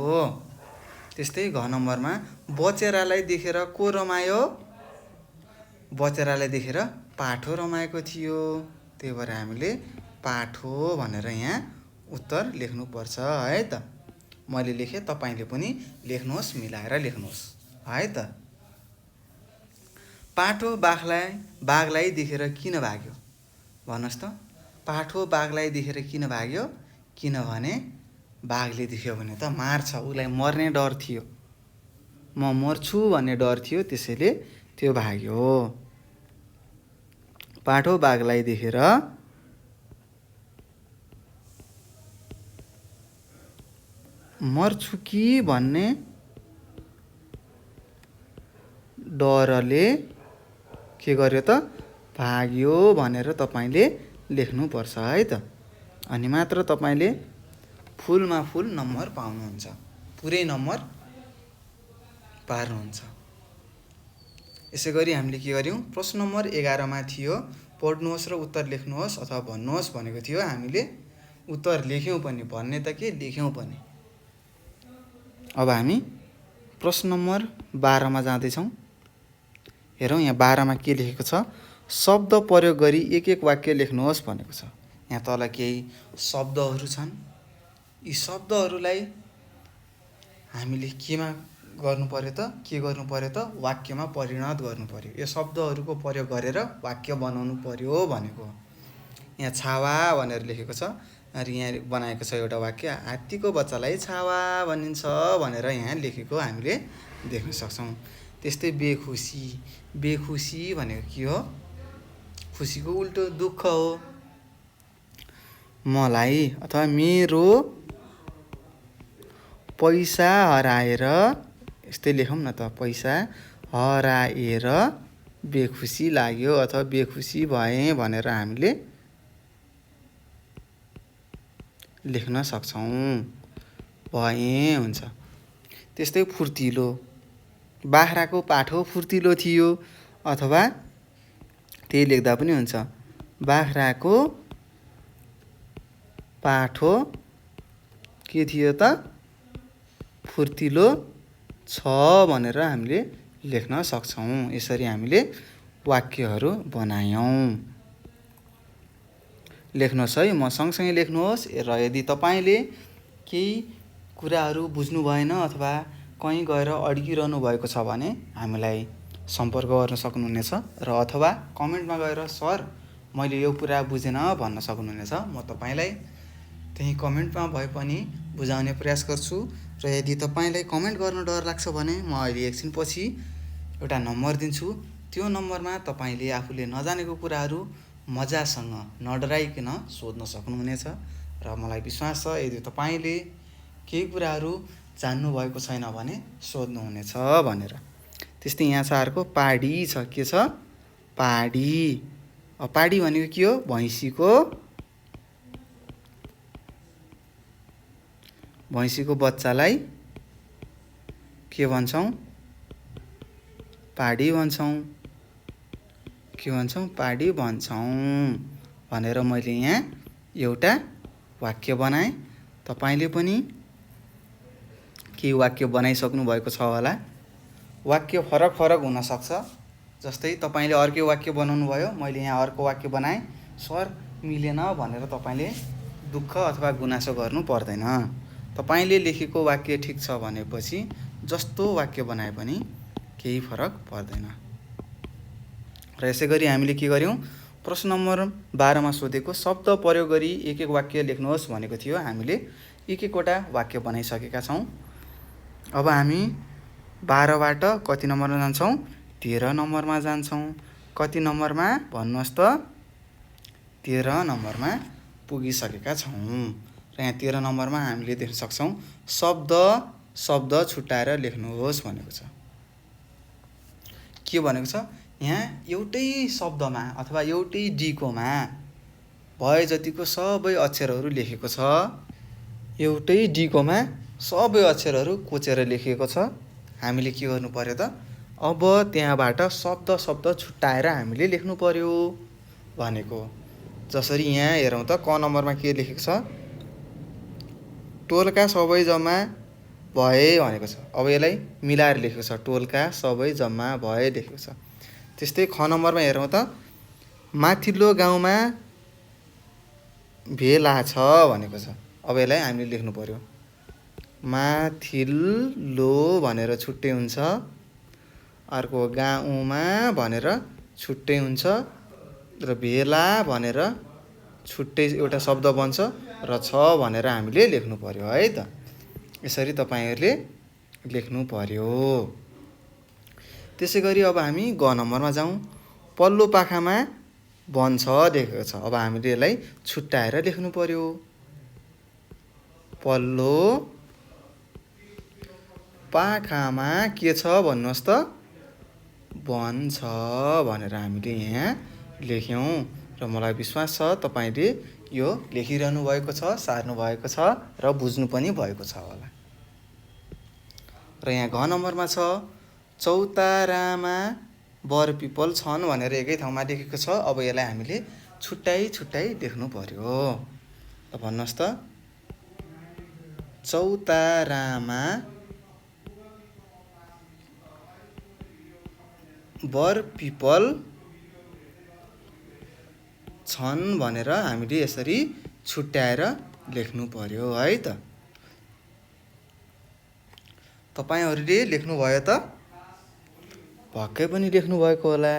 त्यस्तै घ नम्बरमा बचेरालाई देखेर को रमायो? बचेरालाई देखेर पाठो रमाएको थियो। त्यही भएर हामीले पाठो भनेर यहाँ उत्तर लेख्नुपर्छ है त। मैले लेखेँ, तपाईँले पनि लेख्नुहोस्, मिलाएर लेख्नुहोस् है त। पाठो बाघलाई देखेर किन भाग्यो? भन्नुहोस् त। पाठो बाघलाई देखेर किन भाग्यो? किनभने बाघले देख्यो भने त मार्छ, उसलाई मर्ने डर थियो। म मर्छु भन्ने डर थियो, त्यसैले त्यो भाग्यो। पाठो बाघलाई देखेर मर्छु कि भन्ने डरले के गर्यो त? भाग्यो भनेर तपाईँले लेख्नुपर्छ है त। अनि मात्र तपाईँले फुलमा फुल नम्बर पाउनुहुन्छ, पुरै नम्बर पार्नुहुन्छ। यसै गरी हामीले के गर्यौँ? प्रश्न नम्बर 11 मा थियो पढ्नुहोस् र उत्तर लेख्नुहोस् अथवा भन्नुहोस् भनेको थियो। हामीले उत्तर लेख्यौँ पनि, भन्ने त के लेख्यौँ पनि। अब हामी प्रश्न नम्बर 12 मा जाँदैछौँ। हेरौँ यहाँ 12 मा के लेखेको छ? शब्द प्रयोग गरी एक एक वाक्य लेख्नुहोस् भनेको छ। यहाँ तल केही शब्दहरू छन्। यी शब्दहरूलाई हामीले केमा गर्नु पर्यो त? के गर्नु पर्यो त? वाक्यमा परिणत गर्नु पर्यो। यो शब्दहरूको प्रयोग गरेर वाक्य बनाउनु पर्यो भनेको। यहाँ छावा भनेर लेखेको छ र यहाँ बनाएको छ एउटा वाक्य, हात्तीको बच्चालाई छावा भनिन्छ भनेर यहाँ लेखेको हामीले देख्न सक्छौँ। त्यस्तै बेखुसी। बेखुसी भनेको के हो? खुसीको उल्टो दुःख हो। मलाई अथवा मेरो पैसा हराएर, यस्तै लेखौँ न त, पैसा हराएर बेखुसी लाग्यो अथवा बेखुसी भएँ भनेर हामीले लेख्न सक्छौँ। भएँ हुन्छ। त्यस्तै फुर्तिलो। बाख्राको पाठो फुर्तिलो थियो अथवा त्यही लेख्दा पनि हुन्छ। बाख्राको पाठो के थियो त? फुर्तिलो छ भनेर हामीले लेख्न सक्छौँ। यसरी हामीले वाक्यहरू बनायौँ। लेख्नुहोस् है, म सँगसँगै लेख्नुहोस्। र यदि तपाईँले केही कुराहरू बुझ्नु भएन अथवा कहीँ गएर अड्किरहनु भएको छ भने हामीलाई सम्पर्क गर्न सक्नुहुनेछ र अथवा कमेन्टमा गएर सर मैले यो कुरा बुझेन भन्न सक्नुहुनेछ। म तपाईँलाई त्यही कमेन्टमा भए पनि बुझाउने प्रयास गर्छु। र यदि तपाईँलाई कमेन्ट गर्न डर लाग्छ भने म अहिले एकछिनपछि एउटा नम्बर दिन्छु। त्यो नम्बरमा तपाईँले आफूले नजानेको कुराहरू मजासँग नडराइकन सोध्न सक्नुहुनेछ। र मलाई विश्वास छ यदि तपाईँले केही कुराहरू जान्नुभएको छैन भने सोध्नुहुनेछ भनेर। त्यस्तै यहाँ छ अर्को पाडी छ। के छ? पाडी। पाडी भनेको के हो? भैँसीको बच्चालाई के भन्छौँ? पाडी भन्छौँ। के भन्छौँ? पाडी भन्छौँ भनेर मैले यहाँ एउटा वाक्य बनाएँ। तपाईँले पनि केही वाक्य बनाइसक्नु भएको छ होला। वाक्य फरक फरक हुनसक्छ। जस्तै तपाईँले अर्कै वाक्य बनाउनु भयो, मैले यहाँ अर्को वाक्य बनाएँ, सर मिलेन भनेर तपाईँले दुःख अथवा गुनासो गर्नु पर्दैन। तपाईँले लेखेको वाक्य ठिक छ भनेपछि जस्तो वाक्य बनाए पनि केही फरक पर्दैन। र यसै गरी हामीले के गर्यौँ? प्रश्न नम्बर 12 मा सोधेको शब्द प्रयोग गरी एक एक वाक्य लेख्नुहोस् भनेको थियो। हामीले एक एकवटा वाक्य बनाइसकेका छौँ। अब हामी 12 बाट कति नम्बरमा जान्छौँ? 13 नम्बरमा जान्छौँ। कति नम्बरमा भन्नुहोस् त? 13 नम्बरमा पुगिसकेका छौँ। र यहाँ 13 नम्बरमा हामीले देख्न सक्छौँ शब्द छुट्याएर लेख्नुहोस् भनेको छ। के भनेको छ? यहाँ एउटै शब्दमा अथवा एउटै डीकोमा भए जतिको सबै अक्षरहरू लेखेको छ। एउटै डीकोमा सबै अक्षरहरू कोचेर लेखिएको छ। हामीले के गर्नु पर्यो त? अब त्यहाँबाट शब्द शब्द छुट्टाएर हामीले लेख्नु पर्यो भनेको। जसरी यहाँ हेरौँ त, क नम्बरमा के लेखेको छ? टोलका सबै जम्मा भए भनेको छ। अब यसलाई मिलाएर लेखेको छ, टोलका सबै जम्मा भए लेखेको छ। त्यस्तै ख नम्बरमा हेरौँ त, माथिल्लो गाउँमा भेला छ भनेको छ। अब यसलाई हामीले लेख्नु पर्यो, माथिल्लो भनेर छुट्टै हुन्छ, अर्को गाउँमा भनेर छुट्टै हुन्छ, र भेला भनेर छुट्टै एउटा शब्द बन्छ, र छ भनेर हामीले लेख्नु पर्यो है त। यसरी तपाईँहरूले लेख्नु पर्यो। त्यसै गरी अब हामी ग नम्बरमा जाउँ। पल्लो पाखामा वन छ लेखेको छ। अब हामीले यसलाई छुट्टाएर लेख्नु पर्यो। पल्लो पाखामा के छ भन्नुहोस् त? वन छ भनेर हामीले यहाँ लेख्यौँ। र मलाई विश्वास छ तपाईँले यो लेखिरहनु भएको छ, सार्नु भएको छ, र बुझ्नु पनि भएको छ होला। र यहाँ घ नम्बरमा छ, चौतारामा बरपिपल छन् भनेर एकै ठाउँमा लेखेको छ। अब यसलाई हामीले छुट्टाइ छुट्टाइ लेख्नु पर्यो। त भन्नुहोस् त, चौतारामा बरपिपल छन् भनेर हामीले यसरी छुट्याएर लेख्नु पर्यो है त। तपाईँहरूले लेख्नुभयो त? पक्कै पनि लेख्नुभएको होला।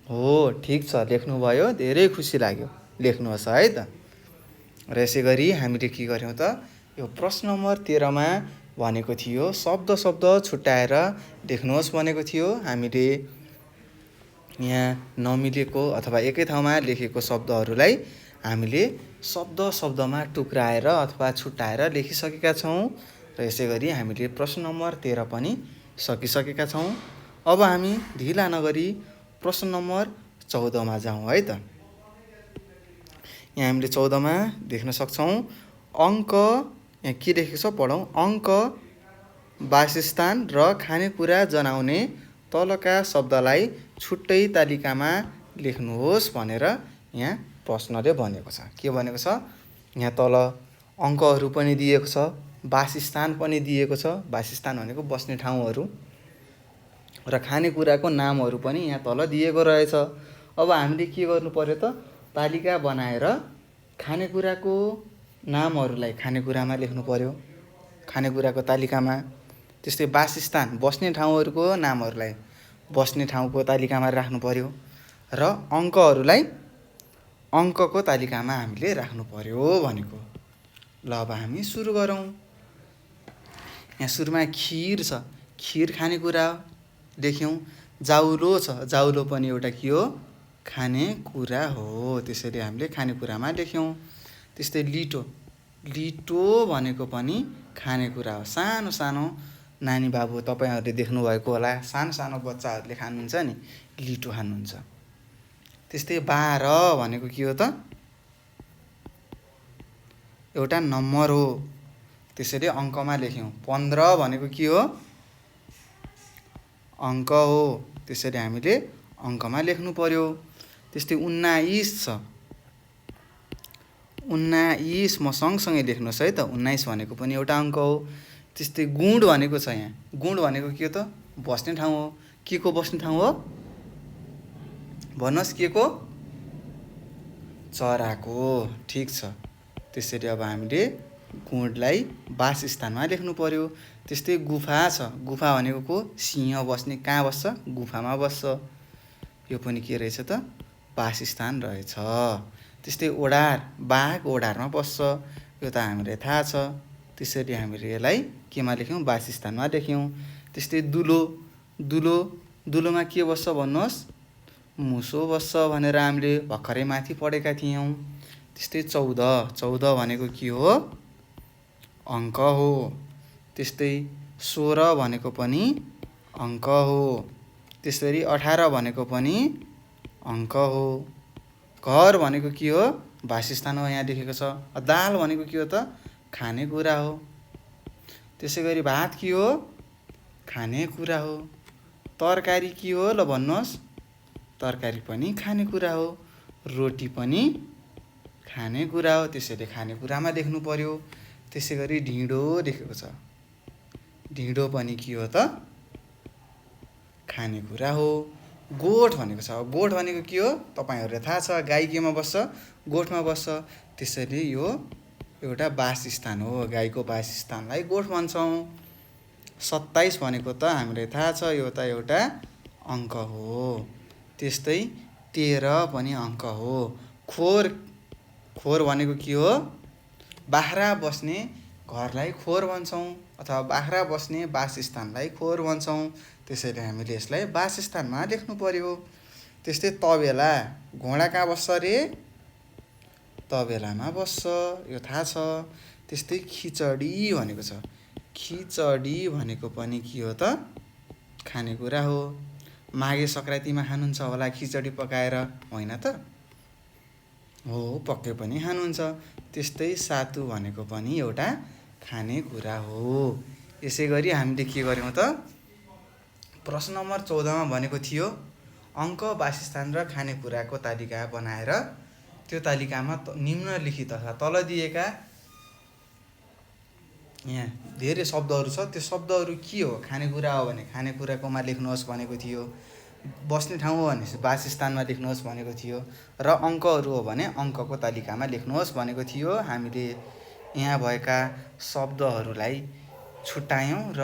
हो, ठिक छ, लेख्नुभयो, धेरै खुसी लाग्यो। लेख्नुहोस् है त। र यसै गरी हामीले के गर्यौँ त? यो प्रश्न नम्बर 13मा भनेको थियो शब्द शब्द छुट्याएर लेख्नुहोस् भनेको थियो। हामीले यहाँ नमिलेको अथवा एकै ठाउँमा लेखेको शब्दहरूलाई हामीले शब्द शब्दमा टुक्राएर अथवा छुट्याएर लेखिसकेका छौँ। र यसै गरी हामीले प्रश्न नम्बर 13 पनि सकिसकेका छौँ। अब हामी ढिला नगरी प्रश्न नम्बर 14मा जाउँ है त। यहाँ हामीले 14मा देख्न सक्छौँ, अङ्क यहाँ के लेखेको छ पढौँ। अङ्क, वासस्थान र खानेकुरा जनाउने तलका शब्दलाई छुट्टै तालिकामा लेख्नुहोस् भनेर यहाँ प्रश्नले भनेको छ। के भनेको छ? यहाँ तल अङ्कहरू पनि दिएको छ, वासस्थान पनि दिएको छ। वासस्थान भनेको बस्ने ठाउँहरू, र खानेकुराको नामहरू पनि यहाँ तल दिएको रहेछ। अब हामीले के गर्नु पर्यो त? तालिका बनाएर खानेकुराको नामहरूलाई खानेकुरामा लेख्नु पर्यो, खानेकुराको तालिकामा। त्यस्तै वासस्थान, बस्ने ठाउँहरूको नामहरूलाई बस्ने ठाउँको तालिकामा राख्नु पर्यो, र अङ्कहरूलाई अङ्कको तालिकामा हामीले राख्नु पर्यो भनेको। ल अब हामी सुरु गरौँ। यहाँ सुरुमा खिर छ, खिर खानेकुरा लेख्यौँ। जाउलो छ, जाउलो पनि एउटा के हो? खानेकुरा हो। त्यसैले हामीले खानेकुरामा लेख्यौँ। त्यस्तै लिटो, लिटो भनेको पनि खानेकुरा हो। सानो सानो नानी बाबु तपाईँहरूले देख्नुभएको होला, सानो सानो बच्चाहरूले खानुहुन्छ नि, लिटो खानुहुन्छ। त्यस्तै 12 भनेको के हो त? एउटा नम्बर हो। त्यसैले अङ्कमा लेख्यौँ। 15 भनेको के हो? अङ्क हो। त्यसैले हामीले अङ्कमा लेख्नु पर्यो। त्यस्तै 19 छ, 19 म सँगसँगै लेख्नुहोस् है त। 19 भनेको पनि एउटा अङ्क हो। त्यस्तै गुण भनेको छ यहाँ। गुण भनेको के हो त? बस्ने ठाउँ हो। के को बस्ने ठाउँ हो? भन्नुहोस्, के को? चराको। ठिक छ। त्यसैले अब हामीले गुणलाई वासस्थानमा लेख्नु पर्यो। त्यस्तै गुफा छ, गुफा भनेको को? सिंह बस्ने। कहाँ बस्छ? गुफामा बस्छ। यो पनि के रहेछ त? वासस्थान रहेछ। त्यस्तै ओडार, बाघ ओडारमा बस्छ। यो त हामीलाई थाहा छ। त्यसैले हामीले यसलाई केमा लेख्यौँ? वासस्थानमा लेख्यौँ। त्यस्तै दुलो, दुलो, दुलोमा के बस्छ भन्नुहोस्? मुसो बस्छ भनेर हामीले भर्खरै माथि पढेका थियौँ। त्यस्तै 14, 14 भनेको के हो? अङ्क हो। त्यस्तै 16 भनेको पनि अङ्क हो। त्यसरी 18 भनेको पनि अङ्क हो। घर भनेको के हो? वासस्थान हो, यहाँ लेखेको छ। दाल भनेको के हो त? खानेकुरा हो। त्यसै गरी भात के हो? खानेकुरा हो। तरकारी के हो ल भन्नुहोस्? तरकारी पनि खानेकुरा हो। रोटी पनि खानेकुरा हो, त्यसैले खानेकुरामा लेख्नु पर्यो। त्यसै गरी ढिँडो लेखेको छ। ढिँडो पनि के हो त? खानेकुरा हो। गोठ भनेको छ। गोठ भनेको के हो? तपाईँहरूलाई थाहा छ, गाई केमा बस्छ? गोठमा बस्छ। त्यसैले यो एउटा वासस्थान हो। गाईको वासस्थानलाई गोठ भन्छौँ। 27 भनेको त हामीलाई थाहा छ, यो त एउटा अङ्क हो। त्यस्तै 13 पनि अङ्क हो। खोर, खोर भनेको के हो? बाख्रा बस्ने घरलाई खोर भन्छौँ, अथवा बाख्रा बस्ने वासस्थानलाई खोर भन्छौँ। त्यसैले हामीले यसलाई वासस्थानमा लेख्नु पर्यो। त्यस्तै तबेला, घोडा कहाँ बस्छ रे? तबेलामा बस्छ, यो थाहा छ। त्यस्तै खिचडी भनेको छ। खिचडी भनेको पनि के हो त? खानेकुरा हो। माघे सङ्क्रान्तिमा खानुहुन्छ होला खिचडी पकाएर, होइन त? हो, पक्कै पनि खानुहुन्छ। त्यस्तै सातु भनेको पनि एउटा खानेकुरा हो। यसै गरी हामीले के गर्यौँ त? प्रश्न नम्बर 14मा भनेको थियो अङ्क, वासस्थान र खानेकुराको तालिका बनाएर त्यो तालिकामा निम्नलिखित अथवा तल दिएका यहाँ धेरै शब्दहरू छ, त्यो शब्दहरू के हो? खानेकुरा हो भने खानेकुराकोमा लेख्नुहोस् भनेको थियो। बस्ने ठाउँ हो भने वासस्थानमा लेख्नुहोस् भनेको थियो। र अङ्कहरू हो भने अङ्कको तालिकामा लेख्नुहोस् भनेको थियो। हामीले यहाँ भएका शब्दहरूलाई छुट्यायौँ र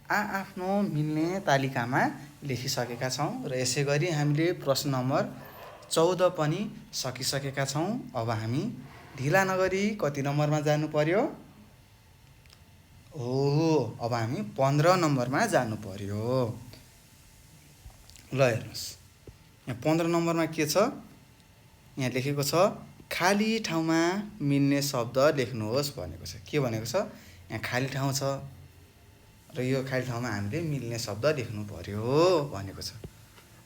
आफ्नो मिल्ने तालिकामा लेखिसकेका छौँ। र यसै गरी हामीले प्रश्न नम्बर 14 पनि सकिसकेका छौँ। अब हामी ढिला नगरी कति नम्बरमा जानु पर्यो? अब हामी 15 नम्बरमा जानु पर्यो। ल हेर्नुहोस्, यहाँ 15 नम्बरमा के छ? यहाँ लेखेको छ खाली ठाउँमा मिल्ने शब्द लेख्नुहोस् भनेको छ। के भनेको छ? यहाँ खाली ठाउँ छ र यो खाली ठाउँमा हामीले मिल्ने शब्द लेख्नु पर्यो भनेको छ।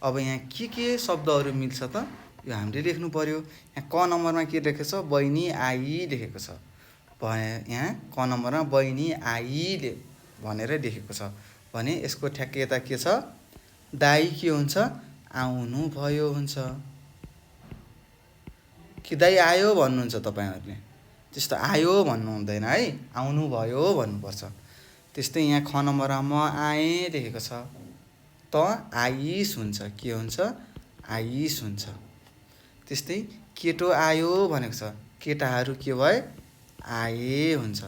अब यहाँ के शब्दहरू मिल्छ त? यो हामीले लेख्नु पर्यो। यहाँ क नम्बरमा के लेखेको छ? बहिनी आई लेखेको छ। यहाँ क नम्बरमा बहिनी आइले भनेर लेखेको छ भने यसको ठ्याक्कै यता के छ? दाइ के हुन्छ? आउनु भयो हुन्छ। कि दाइ आयो भन्नुहुन्छ तपाईँहरूले? त्यस्तो आयो भन्नु हुँदैन है, आउनु भयो भन्नुपर्छ। त्यस्तै यहाँ ख नम्बरमा म आएँ लेखेको छ। त आइस हुन्छ। के हुन्छ? आइस हुन्छ। त्यस्तै केटो आयो भनेको छ। केटाहरू के भए? आए हुन्छ।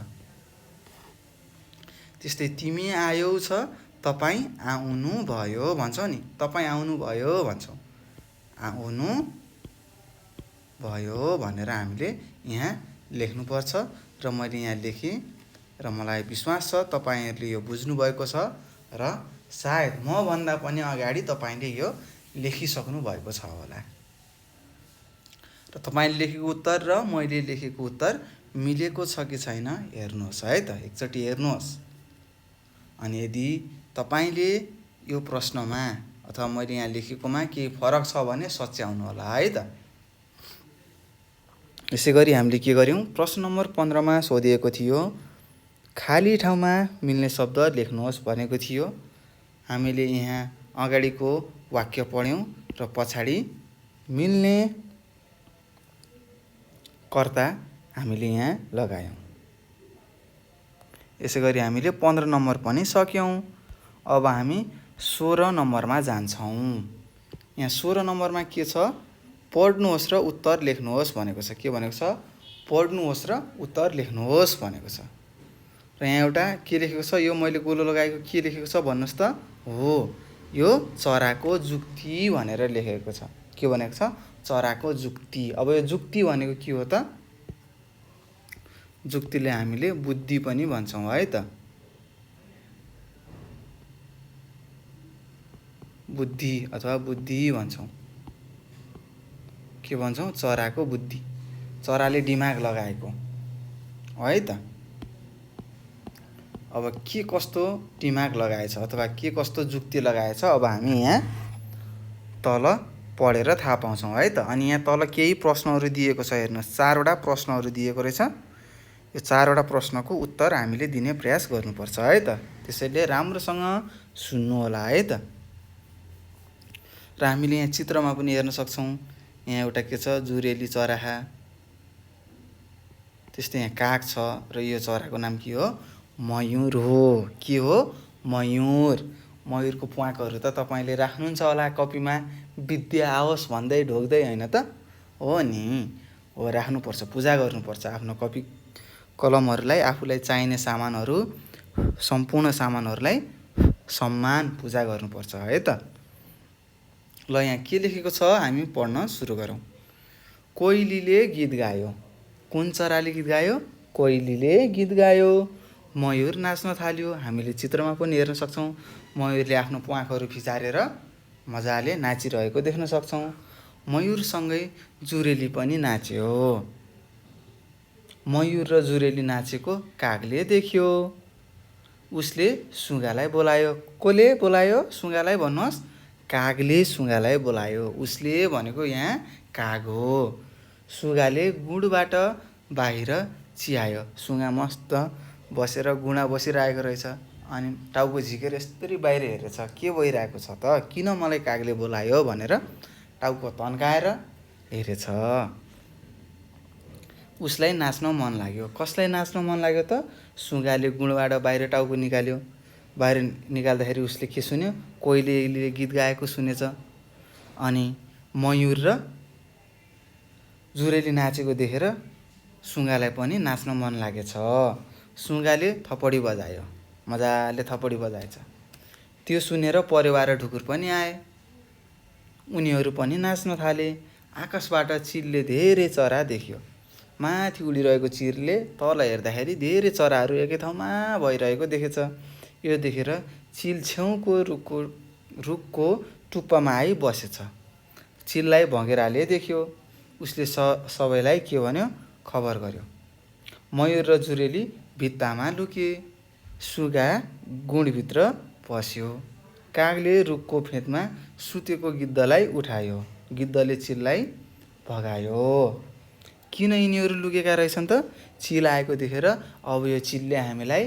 त्यस्तै तिमी आयौ छ, तपाईँ आउनु भयो भन्छौँ नि। तपाईँ आउनु भयो भन्छौँ। आउनु भयो भनेर हामीले यहाँ लेख्नुपर्छ। र मैले यहाँ लेखेँ र मलाई विश्वास छ तपाईँहरूले यो बुझ्नुभएको छ र सायद मभन्दा पनि अगाडि तपाईँले यो लेखिसक्नु भएको छ होला। र तपाईँले लेखेको उत्तर र मैले लेखेको उत्तर मिलेको छ कि छैन हेर्नुहोस् है त, एकचोटि हेर्नुहोस्। अनि यदि तपाईँले यो प्रश्नमा अथवा मैले यहाँ लेखेकोमा केही फरक छ भने सच्याउनु होला है त। यसै गरी हामीले के गर्यौँ? प्रश्न नम्बर 15मा सोधिएको थियो खाली ठाउँमा मिल्ने शब्द लेख्नुहोस् भनेको थियो। हामीले यहाँ अगाडिको वाक्य पढ्यौँ र पछाडि मिल्ने कर्ता हामीले यहाँ लगायौँ। यसै गरी हामीले 15 नम्बर पनि सक्यौँ। अब हामी 16 नम्बरमा जान्छौँ। यहाँ 16 नम्बरमा के छ? पढ्नुहोस् र उत्तर लेख्नुहोस् भनेको छ। के भनेको छ? पढ्नुहोस् र उत्तर लेख्नुहोस् भनेको छ। र यहाँ एउटा के लेखेको छ? यो मैले गोलो लगाएको के लेखेको छ भन्नुहोस् त? हो, यो चराको जुक्ति भनेर लेखेको छ। के भनेको छ? चराको जुक्ति। अब यो जुक्ति भनेको के हो त? जुक्तिले हामीले बुद्धि पनि भन्छौँ है त। बुद्धि अथवा बुद्धि भन्छौँ। के भन्छौँ? चराको बुद्धि। चराले दिमाग लगाएको है त। अब के कस्तो दिमाग लगाएछ अथवा के कस्तो जुक्ति लगाएछ अब हामी यहाँ तल पढेर थाहा पाउँछौँ है त। अनि यहाँ तल केही प्रश्नहरू दिएको छ हेर्नुहोस्, 4वटा प्रश्नहरू दिएको रहेछ। यो 4वटा प्रश्नको उत्तर हामीले दिने प्रयास गर्नुपर्छ है त। त्यसैले राम्रोसँग सुन्नु होला है त। र हामीले यहाँ चित्रमा पनि हेर्न सक्छौँ, यहाँ एउटा के छ, जुरेली चराहा, त्यस्तै यहाँ काग छ र यो चराको नाम के हो, मयूर हो। के हो, मयूर। मयूरको प्वाँखहरू त तपाईँले राख्नुहुन्छ होला कपीमा, विद्या आओस् भन्दै ढोक्दै, होइन त? हो नि, हो, राख्नुपर्छ, पूजा गर्नुपर्छ आफ्नो कपी कलमहरूलाई, आफूलाई चाहिने सामानहरू, सम्पूर्ण सामानहरूलाई सम्मान पूजा गर्नुपर्छ है त। ल यहाँ के लेखेको छ हामी पढ्न सुरु गरौँ। कोइलीले गीत गायो। कुन चराले गीत गायो, कोइलीले गीत गायो। मयूर नाच्न थाल्यो। हामीले चित्रमा पनि हेर्न सक्छौँ, मयूरले आफ्नो प्वाँखहरू फिचारेर मजाले नाचिरहेको देख्न सक्छौँ। मयूरसँगै जुरेली पनि नाच्यो। मयूर र जुरेली नाचेको कागले देख्यो। उसले सुगालाई बोलायो। कसले बोलायो सुगालाई, भन्नुहोस्, कागले सुगालाई बोलायो। उसले भनेको यहाँ काग हो। सुगाले गुँडबाट बाहिर चिहायो। सुगा मस्त बसेर गुँडा बसिरहेको रहेछ। अनि टाउको झिकेर यस्तरी बाहिर हेरेछ, के भइरहेको छ त, किन मलाई कागले बोलायो भनेर टाउको तन्काएर हेरेछ। उसलाई नाच्न मन लाग्यो। कसलाई नाच्न मन लाग्यो त, सुगाले गुँडबाट बाहिर टाउको निकाल्यो। बाहिर निकाल्दाखेरि उसले के सुन्यो, कोइलीले गीत गाएको सुनेछ। अनि मयूर र जुरेली नाचेको देखेर सुगालाई पनि नाच्न मन लागेछ। सुगाले थपडी बजायो, मजाले थपडी बजाएछ। त्यो सुनेर परेवा र ढुकुर पनि आए। उनीहरू पनि नाच्न थाले। आकाशबाट चिलले धेरै चरा देख्यो। माथि उडिरहेको चिलले तल हेर्दाखेरि धेरै चराहरू एकै ठाउँमा भइरहेको देखेछ। यो देखेर चिल छेउको रुखको टुप्पामा आई बसेछ। चिललाई भँगेराले देख्यो। उसले सबैलाई के भन्यो, खबर गर्यो। मयूर र जुरेली भित्तामा लुके। सुगा गुँडभित्र पस्यो। कागले रुखको फेदमा सुतेको गिद्धलाई उठायो। गिद्धले चिललाई भगायो। किन यिनीहरू लुकेका रहेछन् त, चिल आएको देखेर अब यो चिलले हामीलाई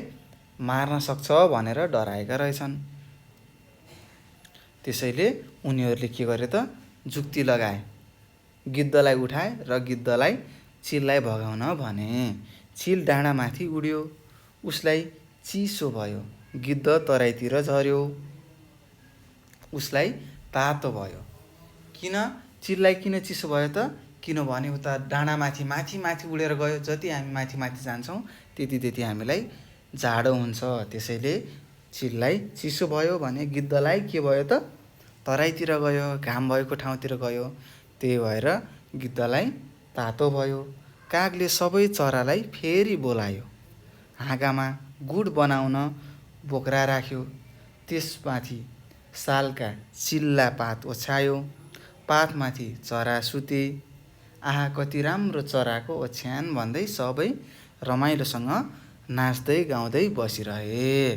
मार्न सक्छ भनेर डराएका रहेछन्। त्यसैले उनीहरूले के गरे त, जुक्ति लगाए। गिद्धलाई उठाए र गिद्धलाई चिललाई भगाउन भने। चिल डाँडामाथि उड्यो। उसलाई चिसो भयो। गिद्ध तराईतिर झर्यो। उसलाई तातो भयो। किन चिललाई किन चिसो भयो त, किनभने उता डाँडामाथि माथि उडेर गयो। जति हामी माथि जान्छौँ त्यति हामीलाई जाडो हुन्छ। त्यसैले चिललाई चिसो भयो भने गिद्धलाई के भयो त, तराईतिर गयो, घाम भएको ठाउँतिर गयो। त्यही भएर गिद्धलाई तातो भयो। कागले सबै चरालाई फेरि बोलायो। हाँगामा गुड बनाउन बोक्रा राख्यो। त्यसमाथि सालका चिल्ला पात ओछ्यायो। पातमाथि चरा सुते। आहा कति राम्रो चराको ओछ्यान भन्दै सबै रमाइलोसँग नाच्दै गाउँदै बसिरहे।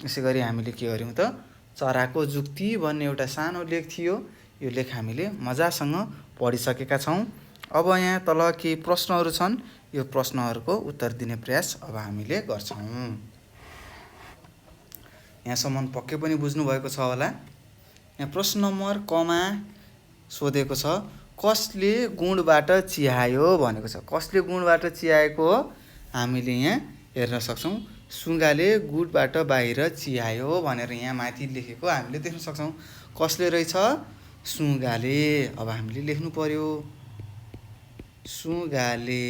यसै गरी हामीले के गर्यौँ त, चराको जुक्ति भन्ने एउटा सानो लेख थियो। यो लेख हामीले मजासँग पढिसकेका छौँ। अब यहाँ तल केही प्रश्नहरू छन्। यो प्रश्नहरूको उत्तर दिने प्रयास अब हामीले गर्छौँ। यहाँसम्म पक्कै पनि बुझ्नुभएको छ होला। यहाँ प्रश्न नम्बर कमा सोधेको छ, कसले गुँडबाट चिहायो भनेको छ। कसले गुँडबाट चिहाएको हो, हामीले यहाँ हेर्न सक्छौँ। सुगाले गुँडबाट बाहिर चिहायो भनेर यहाँ माथि लेखेको हामीले देख्न सक्छौँ। कसले रहेछ, सुगाले। अब हामीले लेख्नु पर्यो, सुगाले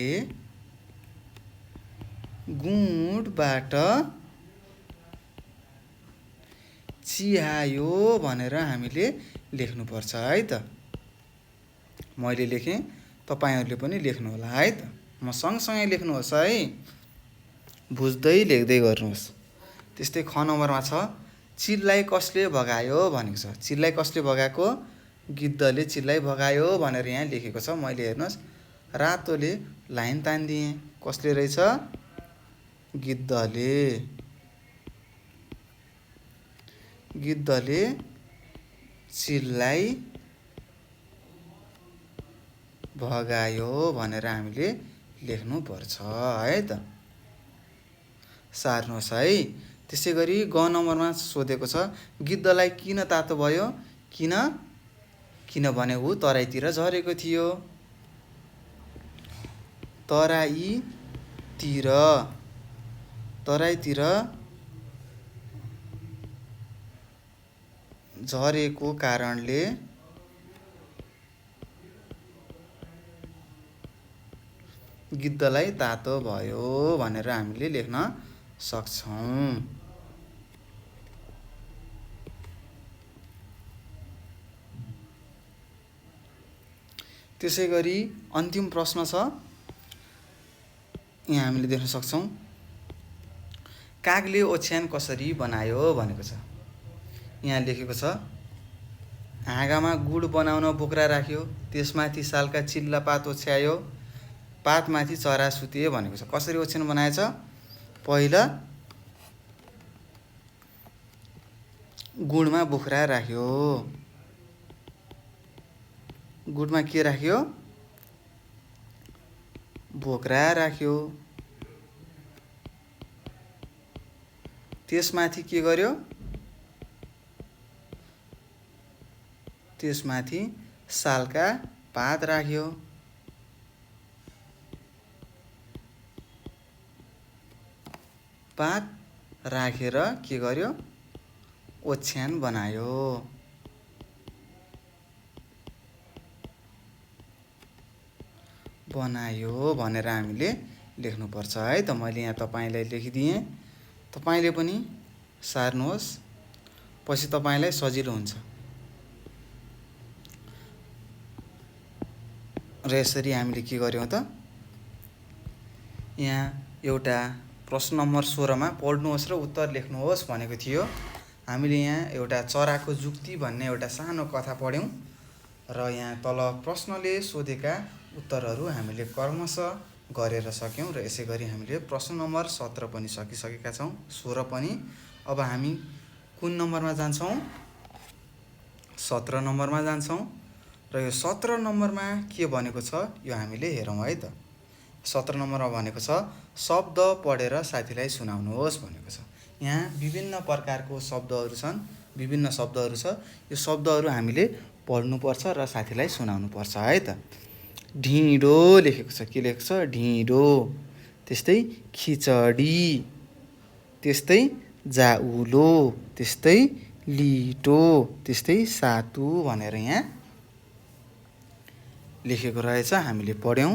गुँडबाट चिहायो भनेर हामीले लेख्नुपर्छ है त। मैले लेखेँ, तपाईँहरूले पनि लेख्नु होला है त। म सँगसँगै लेख्नुहोस् है, बुझ्दै लेख्दै गर्नुहोस्। त्यस्तै ख नम्बरमा छ, चिललाई कसले भगायो भनेको छ। चिललाई कसले भगाएको, गिद्धले चिललाई भगायो भनेर यहाँ लेखेको छ। मैले हेर्नुहोस् रातोले लाइन तानिदिएँ। कसले रहेछ, गिद्धले। गिद्धले चिललाई भगायो भनेर हामीले लेख्नुपर्छ है त। सार्नुहोस् है। त्यसै गरी ग नम्बरमा सोधेको छ गिद्धलाई किन तातो भयो? किनभने ऊ तराईतिर झरेको थियो। तराईतिर झरेको कारणले गिद्धलाई तातो भयो भनेर हामीले लेख्न सक्छौँ। त्यसै गरी अन्तिम प्रश्न छ, यहाँ हामीले देख्न सक्छौँ कागले ओछ्यान कसरी बनायो भनेको छ। यहाँ लेखेको छ हाँगामा गुड बनाउन बोक्रा राख्यो, त्यसमाथि सालका चिल्ला पात ओछ्यायो, पातमाथि चरा सुते भनेको छ। कसरी ओछ्यान बनाएछ? पहिला गुडमा बोक्रा राख्यो, गुडमा के राख्यो? बोक्रा राख्यो। त्यसमाथि के गर्यो? त्यसमाथि सालका पात राख्यो। पात राखेर के गर्यो? ओछ्यान बनायो। भनेर हामीले लेख्नुपर्छ है त। मैले यहाँ तपाईँलाई लेखिदिएँ, तपाईँले पनि सार्नुहोस्, पछि तपाईँलाई सजिलो हुन्छ। र यसरी हामीले के गर्यौँ त, यहाँ एउटा प्रश्न नम्बर 16मा पढ्नुहोस् र उत्तर लेख्नुहोस् भनेको थियो। हामीले यहाँ एउटा चराको जुक्ति भन्ने एउटा सानो कथा पढ्यौँ र यहाँ तल प्रश्नले सोधेका उत्तरहरू हामीले क्रमशः गरेर सक्यौँ र यसै गरी हामीले प्रश्न नम्बर 17 पनि सकिसकेका छौँ, 16 पनि। अब हामी कुन नम्बरमा जान्छौँ? 17 नम्बरमा जान्छौँ र यो 17 नम्बरमा के भनेको छ यो हामीले हेरौँ है त। 17 नम्बरमा भनेको छ शब्द पढेर साथीलाई सुनाउनुहोस् भनेको छ। यहाँ विभिन्न प्रकारको शब्दहरू छन्, विभिन्न शब्दहरू छ। यो शब्दहरू हामीले पढ्नुपर्छ र साथीलाई सुनाउनुपर्छ है त। ढिँडो लेखेको छ, के लेखेको छ? ढिँडो। त्यस्तै खिचडी, त्यस्तै जाउलो, त्यस्तै लिटो, त्यस्तै सातु भनेर यहाँ लेखेको रहेछ, हामीले पढ्यौँ।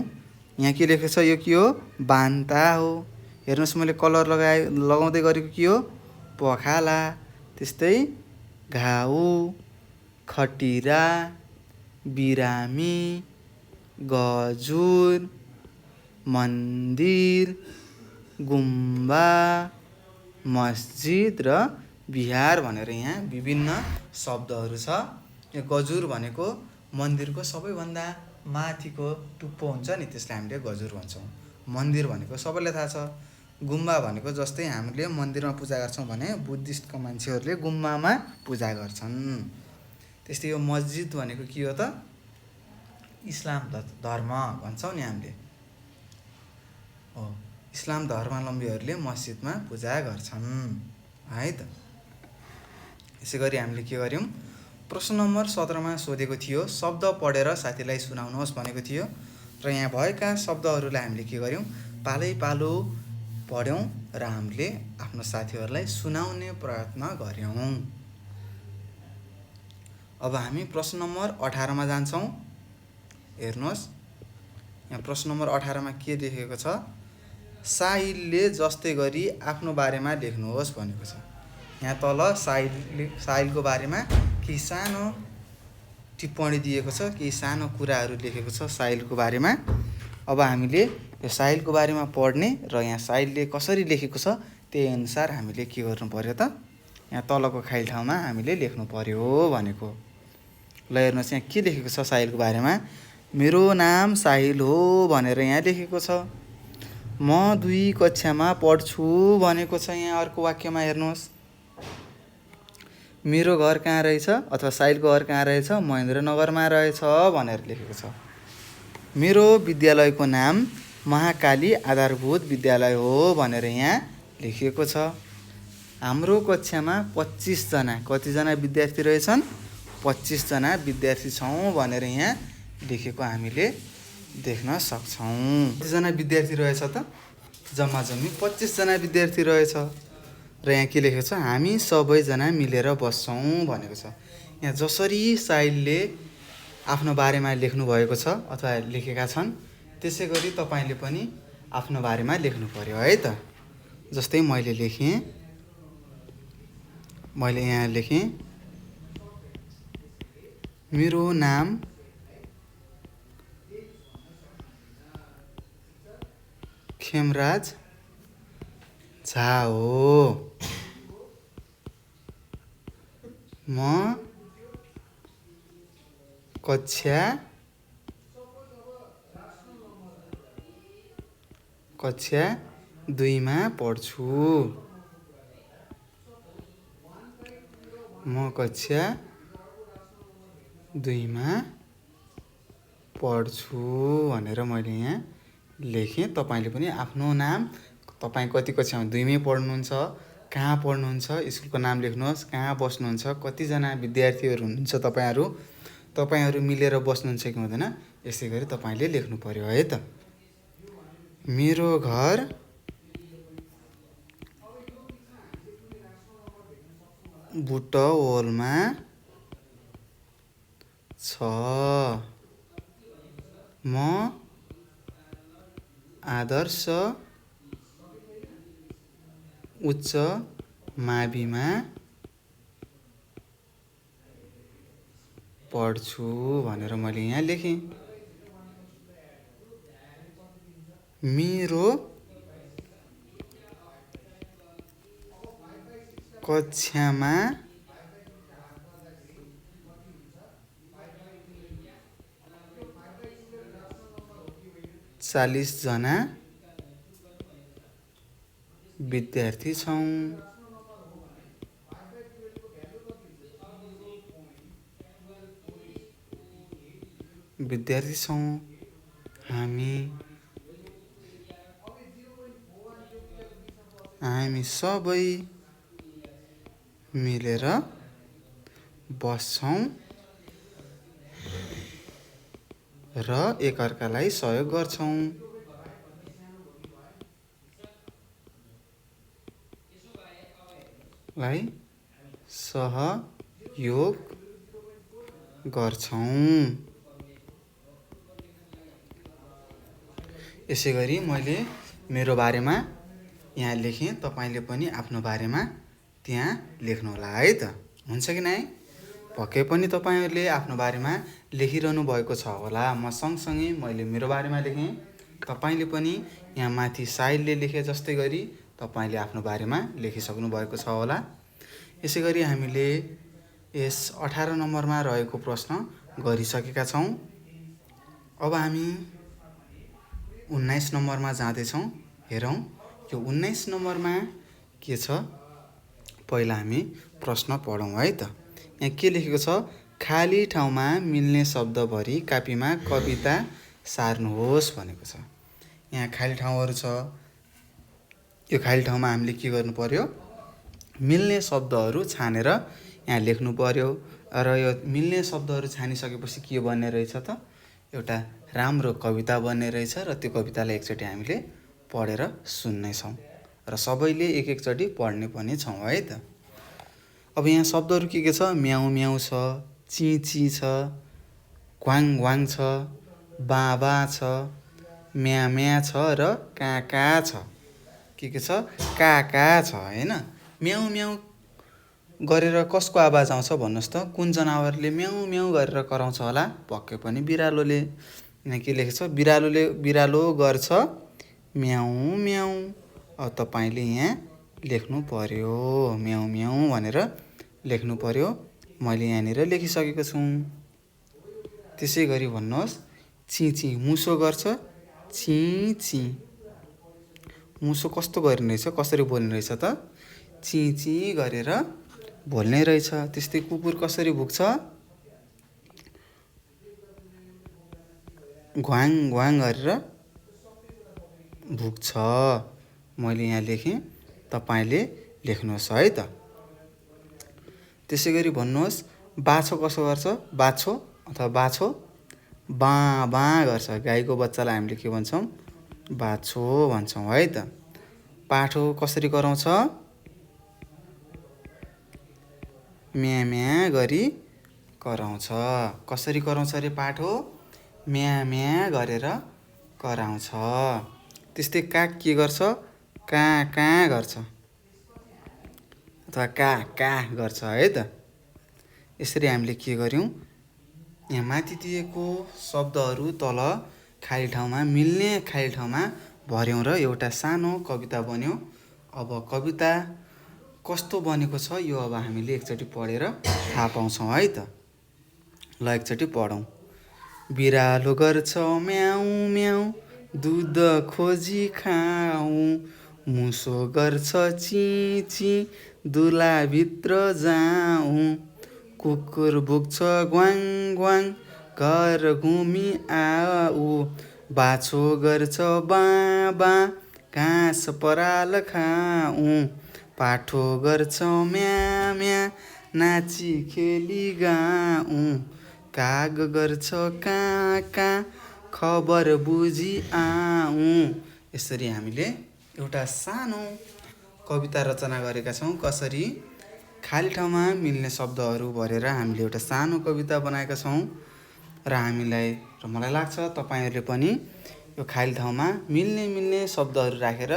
यहाँ के लेखेको छ? यो के हो? बान्ता हो। हेर्नुहोस् मैले कलर लगाउँदै गरेको के हो? पखाला। त्यस्तै घाउ, खटिरा, बिरामी, गजुर, मन्दिर, गुम्बा, मस्जिद र बिहार भनेर यहाँ विभिन्न शब्दहरू छ। यो गजुर भनेको मन्दिरको सबैभन्दा माथिको टुप्पो हुन्छ नि, त्यसलाई हामीले गजुर भन्छौँ। मन्दिर भनेको सबैलाई थाहा छ। गुम्बा भनेको जस्तै हामीले मन्दिरमा पूजा गर्छौँ भने बुद्धिस्टको मान्छेहरूले गुम्बामा पूजा गर्छन्। त्यस्तै यो मस्जिद भनेको के हो त? इस्लाम धर्म भन्छौँ नि हामीले हो। इस्लाम धर्मावलम्बीहरूले मस्जिदमा पूजा गर्छन् है त। यसै गरी हामीले के गर्यौँ? प्रश्न नम्बर 17मा सोधेको थियो शब्द पढेर साथीलाई सुनाउनुहोस् भनेको थियो र यहाँ भएका शब्दहरूलाई हामीले के गर्यौँ? पालै पालो पढ्यौँ र हामीले आफ्नो साथीहरूलाई सुनाउने प्रयत्न गर्यौँ। अब हामी प्रश्न नम्बर 18मा जान्छौँ। हेर्नुहोस् यहाँ प्रश्न नम्बर 18मा के लेखेको छ? साहिलले जस्तै गरी आफ्नो बारेमा लेख्नुहोस् भनेको छ। यहाँ तल साहिलको बारेमा केही सानो टिप्पणी दिएको छ, केही सानो कुराहरू लेखेको छ साहिलको बारेमा। अब हामीले यो साहिलको बारेमा पढ्ने र यहाँ साहिलले कसरी लेखेको छ त्यही अनुसार हामीले के गर्नु पर्यो त? यहाँ तलको खाली ठाउँमा हामीले लेख्नु पर्यो भनेको। ल हेर्नुहोस् यहाँ के लेखेको छ साहिलको बारेमा? मेरो नाम साहिल हो भनेर यहाँ लेखेको छ। म 2 कक्षामा पढ्छु भनेको छ। यहाँ अर्को वाक्यमा हेर्नुहोस्, मेरो घर कहाँ रहेछ अथवा साहिलको घर कहाँ रहेछ? महेन्द्रनगरमा रहेछ भनेर लेखेको छ। मेरो विद्यालयको नाम महाकाली आधारभूत विद्यालय हो भनेर यहाँ लेखिएको छ। हाम्रो कक्षामा 25 जना, कतिजना विद्यार्थी रहेछन्? 25 जना विद्यार्थी छौँ भनेर यहाँ लेखेको हामीले देख्न सक्छौँ। कतिजना विद्यार्थी रहेछ त? जम्मा 25 जना विद्यार्थी रहेछ। र यहाँ के लेखेको छ? हामी सबैजना मिलेर बस्छौँ भनेको छ। यहाँ जसरी साहिलले आफ्नो बारेमा लेख्नु भएको छ अथवा लेखेका छन्, त्यसै गरी तपाईँले पनि आफ्नो बारेमा लेख्नु पर्यो है त। जस्तै मैले यहाँ लेखेँ मेरो नाम खेमराज झा हो। म कक्षा 2 मा पढ्छु। म कक्षा 2 मा पढ्छु भनेर मैले यहाँ लेखेँ। तपाईँले पनि आफ्नो नाम, तपाईँ कति कक्षामा 2 मै पढ्नुहुन्छ, कहाँ पढ्नुहुन्छ, स्कुलको नाम लेख्नुहोस्, कहाँ बस्नुहुन्छ, कतिजना विद्यार्थीहरू हुनुहुन्छ तपाईँहरू मिलेर बस्नुहुन्छ कि हुँदैन, यसै गरी तपाईँले लेख्नु पर्यो है त। मेरो घर बुटवलमा छ। म आदर्श उच्च माविमा पढ्छु भनेर मैले यहाँ लेखेँ। मेरो कक्षामा 40 जना विद्यार्थी छौँ। हामी सबै मिलेर बस्छौँ र एकअर्कालाई सहयोग गर्छौँ। यसै गरी मैले मेरो बारेमा यहाँ लेखेँ। तपाईँले पनि आफ्नो बारेमा त्यहाँ लेख्नुहोला है त। हुन्छ कि नै? पक्कै पनि तपाईँहरूले आफ्नो बारेमा लेखिरहनु भएको छ होला। म सँगसँगै मैले मेरो बारेमा लेखेँ। तपाईँले पनि यहाँ माथि साहिलले लेखे जस्तै गरी तपाईँले आफ्नो बारेमा लेखिसक्नु भएको छ होला। यसै गरी हामीले यस 18 नम्बरमा रहेको प्रश्न गरिसकेका छौँ। अब हामी 19 नम्बरमा जाँदैछौँ। हेरौँ यो 19 नम्बरमा के छ। पहिला हामी प्रश्न पढौँ है त। यहाँ के लेखेको छ? खाली ठाउँमा मिल्ने शब्द भरी कापीमा कविता सार्नुहोस् भनेको छ। यहाँ खाली ठाउँहरू छ। यो खाली ठाउँमा हामीले के गर्नु पर्यो? मिल्ने शब्दहरू छानेर यहाँ लेख्नु पर्यो। र यो मिल्ने शब्दहरू छानिसकेपछि के बन्ने रहेछ त? एउटा राम्रो कविता बन्ने रहेछ र त्यो कवितालाई एकचोटि हामीले पढेर सुन्नेछौँ र सबैले एक-एकचोटि पढ्ने पनि छौँ है त। अब यहाँ शब्दहरू के छ? म्याउ म्याउ छ, ची ची छ, घ्वाङ घ्वाङ छ, बा बा छ, म्या म्या छ र का का छ। के छ? का का छ हैन। म्याउ म्याउ गरेर कसको आवाज आउँछ भन्नुहोस् त? कुन जनावरले म्याउ म्याउ गरेर कराउँछ होला? पक्कै पनि बिरालोले। यहाँ के लेखेको छ? बिरालो गर्छ म्याउ म्याउ। अब तपाईँले यहाँ लेख्नु पर्यो। म्याउ म्याउ भनेर लेख्नु पर्यो। मैले यहाँनिर लेखिसकेको छु। त्यसै गरी भन्नुहोस् ची ची। मुसो गर्छ ची ची। मुसो कस्तो गर्ने रहेछ? कसरी बोल्ने रहेछ त? ची ची गरेर बोल्ने रहेछ। त्यस्तै कुकुर कसरी भुक्छ? घ्वाङ घ्वाङ गरेर भुक्छ। मैले यहाँ लेखेँ, तपाईँले लेख्नुहोस् है त। त्यसै गरी भन्नुहोस् बाछो कसो गर्छ? बाछो अथवा बाछो बाँ बाँ गर्छ। गाईको बच्चालाई हामीले के भन्छौँ? बाछो भन्छौँ है त। पाठो कसरी कराउँछ? म्या म्या गरी कराउँछ। कसरी कराउँछ अरे पाठो? म्या म्या गरेर कराउँछ। त्यस्तै काग के गर्छ? काँ काँ गर्छ अथवा काँ काँ गर्छ है त। यसरी हामीले के गर्यौँ? यहाँ माथि दिएको शब्दहरू तल खाली ठाउँमा मिल्ने खाली ठाउँमा भर्यौँ र एउटा सानो कविता बन्यो। अब कविता कस्तो बनेको छ यो अब हामीले एकचोटि पढेर थाहा पाउँछौँ है त। ल एकचोटि पढौँ। बिरालो गर्छ म्याउ म्याउ, दुध खोजी खाऊ, मुसो गर्छ चिँ चिँ, दुलाभित्र जाऊ, कुकुर भुक्छ ग्वाङ ग्वाङ, घर घुमी आऊ, बाछो गर्छ बाँ बाँ, घाँस पराल खाऊ, पाठो गर्छ म्या म्या, नाची खेली गाऊ, काग गर्छ काँ काँ, खबर बुझी आऊ। यसरी हामीले एउटा सानो कविता रचना गरेका छौँ। कसरी? खाली ठाउँमा मिल्ने शब्दहरू भरेर हामीले एउटा सानो कविता बनाएका छौँ र हामीलाई र मलाई लाग्छ तपाईँहरूले पनि यो खाली ठाउँमा मिल्ने शब्दहरू राखेर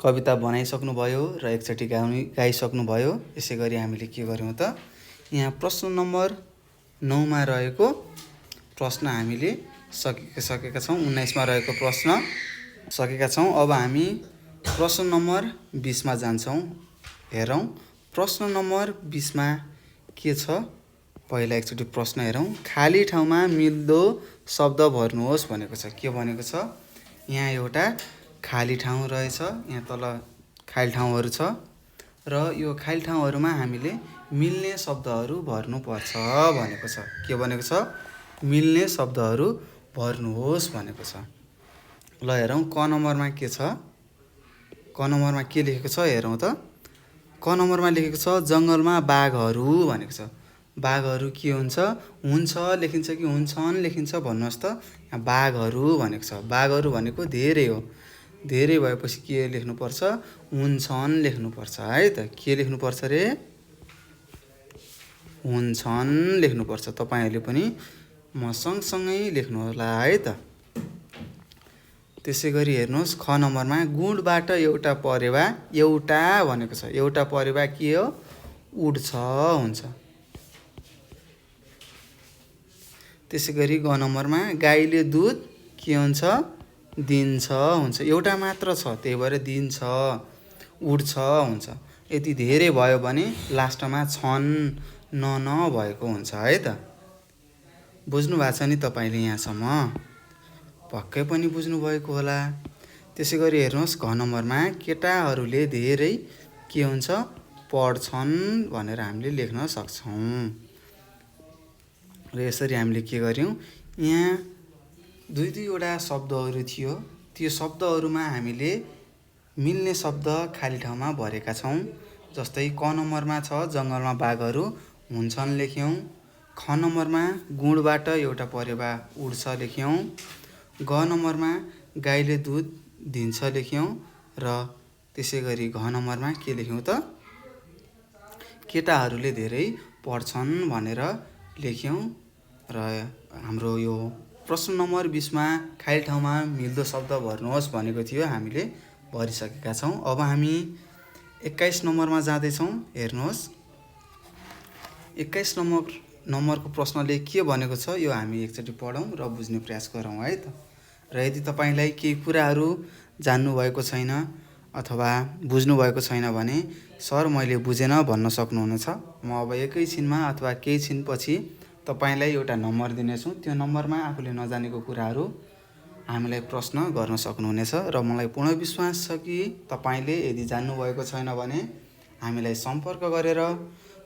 कविता बनाइसक्नुभयो र एकचोटि गाइसक्नुभयो। यसै गरी हामीले के गर्यौँ त? यहाँ प्रश्न नम्बर 9मा रहेको प्रश्न हामीले सकेका छौँ। 19मा रहेको प्रश्न सकेका छौँ। अब हामी प्रश्न नम्बर 20मा जान्छौँ। हेरौँ प्रश्न नम्बर 20मा के छ? पहिला एकचोटि प्रश्न हेरौँ। खाली ठाउँमा मिल्दो शब्द भर्नुहोस् भनेको छ। के भनेको छ? यहाँ एउटा खाली ठाउँ रहेछ। यहाँ तल खाली ठाउँहरू छ र यो खाली ठाउँहरूमा हामीले मिल्ने शब्दहरू भर्नुपर्छ भनेको छ। के भनेको छ? मिल्ने शब्दहरू भर्नुहोस् भनेको छ। ल हेरौँ क नम्बरमा के छ? क नम्बरमा के लेखेको छ हेरौँ त। क नम्बरमा लेखेको छ जङ्गलमा बाघहरू भनेको छ। बाघहरू के हुन्छ? हुन्छ लेखिन्छ कि हुन्छन् लेखिन्छ भन्नुहोस् त। यहाँ बाघहरू भनेको छ। बाघहरू भनेको धेरै हो। धेरै भएपछि के लेख्नुपर्छ? हुन्छन् लेख्नुपर्छ है त। के लेख्नुपर्छ रे? हुन्छन् लेख्नुपर्छ। तपाईँहरूले पनि म सँगसँगै लेख्नुहोला है त। त्यसै गरी हेर्नुहोस् ख नम्बरमा गुणबाट एउटा परेवा, एउटा भनेको छ। एउटा परेवा के हो? उड्छ हुन्छ। त्यसै गरी ग नम्बरमा गाईले दुध के हुन्छ? दिन्छ हुन्छ। एउटा मात्र छ त्यही भएर दिन्छ, उड्छ हुन्छ। यदि धेरै भयो भने लास्टमा छन् न भएको हुन्छ है त। बुझ्नु भएको छ नि तपाईँले यहाँसम्म? पक्कै पनि बुझ्नुभएको होला। त्यसै गरी हेर्नुहोस् घ नम्बरमा केटाहरूले धेरै के हुन्छ? पढ्छन् भनेर हामीले लेख्न सक्छौँ। र यसरी हामीले के गर्यौँ? यहाँ दुईवटा शब्दहरू थियो। त्यो शब्दहरूमा हामीले मिल्ने शब्द खाली ठाउँमा भरेका छौँ। जस्तै क नम्बरमा छ जङ्गलमा बाघहरू हुन्छन् लेख्यौँ। ख नम्बरमा गुणबाट एउटा परेवा उड्छ लेख्यौँ। ग नम्बरमा गाईले दुध दिन्छ लेख्यौँ। र त्यसै गरी घ नम्बरमा के लेख्यौँ त? केटाहरूले धेरै पढ्छन् भनेर लेख्यौँ। र हाम्रो यो प्रश्न नम्बर 20मा खाली ठाउँमा मिल्दो शब्द भर्नुहोस् भनेको थियो। हामीले भरिसकेका छौँ। अब हामी 21 नम्बरमा जाँदैछौँ। हेर्नुहोस् 21 नम्बरको प्रश्नले के भनेको छ यो हामी एकचोटि पढौँ र बुझ्ने प्रयास गरौँ है त। र यदि तपाईँलाई केही कुराहरू जान्नुभएको छैन अथवा बुझ्नुभएको छैन भने सर मैले बुझेन भन्न सक्नुहुनेछ। म अब एकैछिनमा अथवा केही छिनपछि तपाईँलाई एउटा नम्बर दिनेछु। त्यो नम्बरमा आफूले नजानेको कुराहरू हामीलाई प्रश्न गर्न सक्नुहुनेछ। र मलाई पूर्ण विश्वास छ कि तपाईँले यदि जान्नुभएको छैन भने हामीलाई सम्पर्क गरेर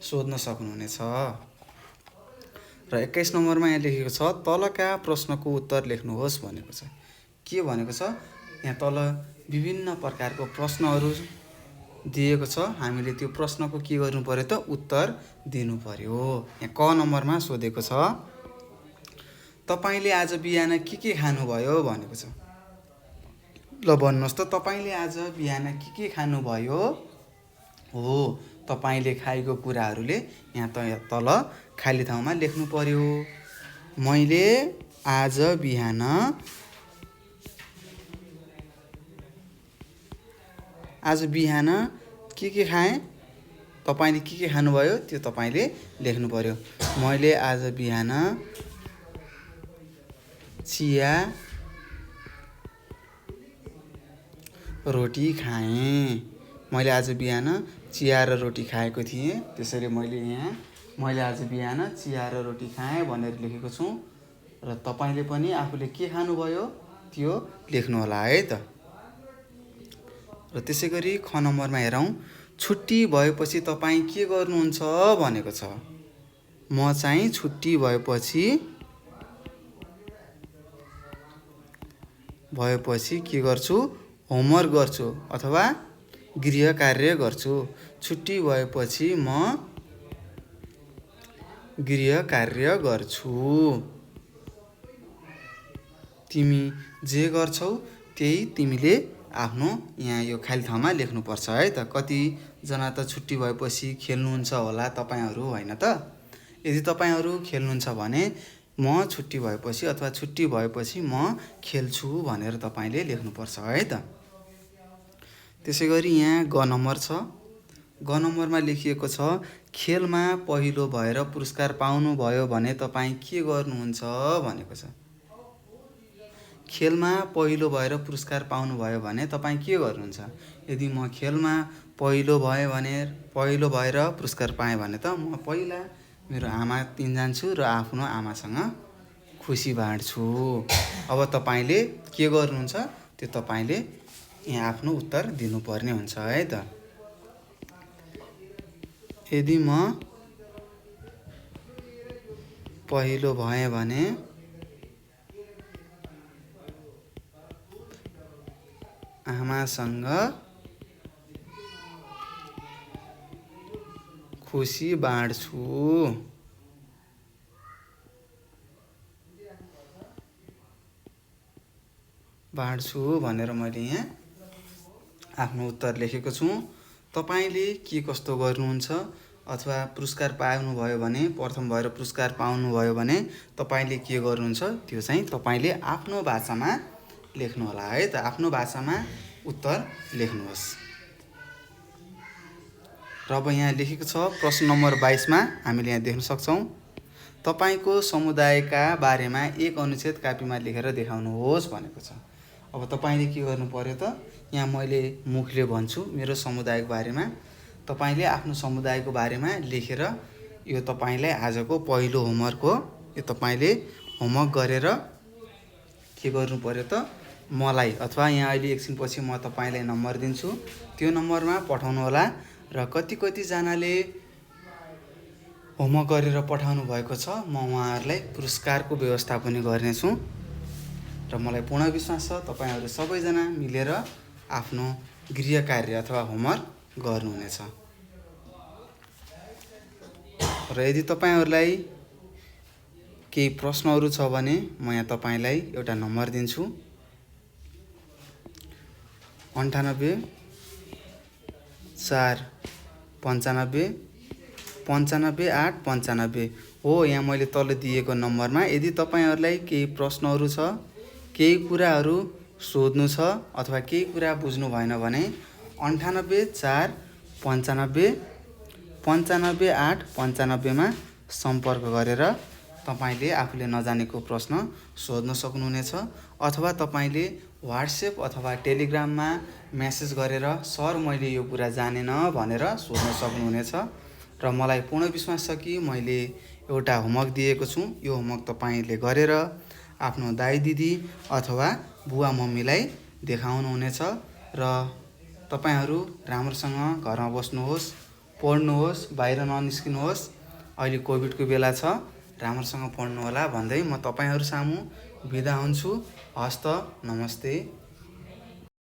सोध्न सक्नुहुनेछ। र 21 नम्बरमा यहाँ लेखेको छ तलका प्रश्नको उत्तर लेख्नुहोस् भनेको छ। के भनेको छ, यहाँ तल विभिन्न प्रकारको प्रश्नहरू दिएको छ। हामीले त्यो प्रश्नको के गर्नु पर्यो त उत्तर दिनु पर्यो। यहाँ क नम्बरमा सोधेको छ तपाईले आज बिहान के खानुभयो भनेको छ। ल भन्नुहोस् त तपाईले आज बिहान के खानुभयो। हो, तपाईले खाएको कुराहरूले यहाँ तल खाली ठाउँमा लेख्नु पर्यो। मैले आज बिहान के खाएँ। तपाईले के खानुभयो त्यो तपाईले लेख्नु पर्यो। मैले आज बिहान चिया रोटी खाएँ। मैले आज बिहान चिया र रोटी खाएको थिएँ, त्यसैले मैले आज बिहान चिया र रोटी खाएँ भनेर लेखेको छु। र तपाईले पनि आफूले के खानुभयो त्यो लेख्नु होला है त। र त्यसै गरी ख नम्बरमा हेरौँ छुट्टी भएपछि तपाईँ के गर्नुहुन्छ भनेको छ। म चाहिँ छुट्टी भएपछि के गर्छु, होमवर्क गर्छु अथवा गृह कार्य गर्छु। छुट्टी भएपछि म गृह कार्य गर्छु। तिमी जे गर्छौ त्यही तिमीले आफ्नो यहाँ यो खाली ठाउँमा लेख्नुपर्छ है त। कतिजना त छुट्टी भएपछि खेल्नुहुन्छ होला तपाईहरू, होइन त। यदि तपाईहरू खेल्नुहुन्छ भने म छुट्टी भएपछि अथवा छुट्टी भएपछि म खेल्छु भनेर तपाईले लेख्नुपर्छ है त। त्यसै गरी यहाँ ग नम्बर छ। ग नम्बरमा लेखिएको छ खेलमा पहिलो भएर पुरस्कार पाउनुभयो भने तपाईँ के गर्नुहुन्छ भनेको छ। खेलमा पहिलो भएर पुरस्कार पाउनुभयो भने तपाईँ के गर्नुहुन्छ। यदि म खेलमा पहिलो भएर पुरस्कार पाएँ भने त म पहिला मेरो आमा तिन जान्छु र आफ्नो आमासँग खुसी बाँड्छु। अब तपाईले के गर्नुहुन्छ त्यो तपाईले यहाँ आफ्नो उत्तर दिनुपर्ने हुन्छ है त। यदि म पहिलो भएँ भने आमासँग खुसी बाँड्छु। भनेर मैले यहाँ आफ्नो उत्तर लेखेको छु। तपाईले के कस्तो गर्नुहुन्छ अथवा पुरस्कार पाउनुभयो भने, प्रथम भएर पुरस्कार पाउनुभयो भने तपाईले के गर्नुहुन्छ त्यो चाहिँ तपाईले आफ्नो भाषामा लेख्नु होला है त। आफ्नो भाषामा उत्तर लेख्नुहोस्। र अब यहाँ लेखेको छ प्रश्न नम्बर 22 मा हामीले यहाँ देख्न सक्छौँ तपाईको समुदायका बारेमा एक अनुच्छेद कापीमा लेखेर देखाउनुहोस् भनेको छ। अब तपाईले के गर्नु पर्यो त, यहाँ मैले मुखले भन्छु मेरो समुदायको बारेमा, तपाईले आफ्नो समुदायको बारेमा लेखेर यो तपाईलाई आजको पहिलो होमवर्क हो। यो तपाईले होमवर्क गरेर के गर्नु पर्यो त मलाई अथवा यहाँ अहिले एकछिनपछि म तपाईलाई नम्बर दिन्छु, त्यो नम्बरमा पठाउनु होला। र कतिजनाले होमवर्क गरेर पठाउनु भएको छ म उहाँहरूलाई पुरस्कारको व्यवस्था पनि गर्नेछु। र मलाई पूर्ण विश्वास छ तपाईहरू सबैजना मिलेर आफ्नो गृह कार्य अथवा होमवर्क गर्नुहुनेछ। र यदि तपाईहरूलाई केही प्रश्नहरू छ भने म यहाँ तपाईलाई एउटा नम्बर दिन्छु 98 4 95 95 8 95 हो। यहाँ मैले तल दिएको नम्बरमा यदि तपाईहरूलाई केही प्रश्नहरू छ, केही कुराहरू सोध्नु छ अथवा केही कुरा बुझ्नु भएन भने 98 4 95 95 8 95 मा सम्पर्क गरेर तपाईले आफूले नजानेको प्रश्न सोध्न सक्नुहुनेछ। अथवा तपाईले व्हाट्सएप अथवा टेलिग्राममा मेसेज गरेर सर मैले यो कुरा जानेन भनेर सोध्न सक्नुहुनेछ। र मलाई पूर्ण विश्वास छ कि मैले एउटा होमवर्क दिएको छु, यो होमवर्क तपाईले गरेर आफ्नो दाइ दिदी अथवा बुवा मम्मीलाई देखाउनुहुनेछ। र तपाईहरू राम्रोसँग घरमा बस्नुहोस्, पढ्नुहोस्, बाहिर ननिस्किनुहोस्। अहिले कोभिडको बेला छ राम्रोसँग पढ्नुहोला भन्दै म तपाईँहरू सामु बिदा हुन्छु। हस्त, नमस्ते।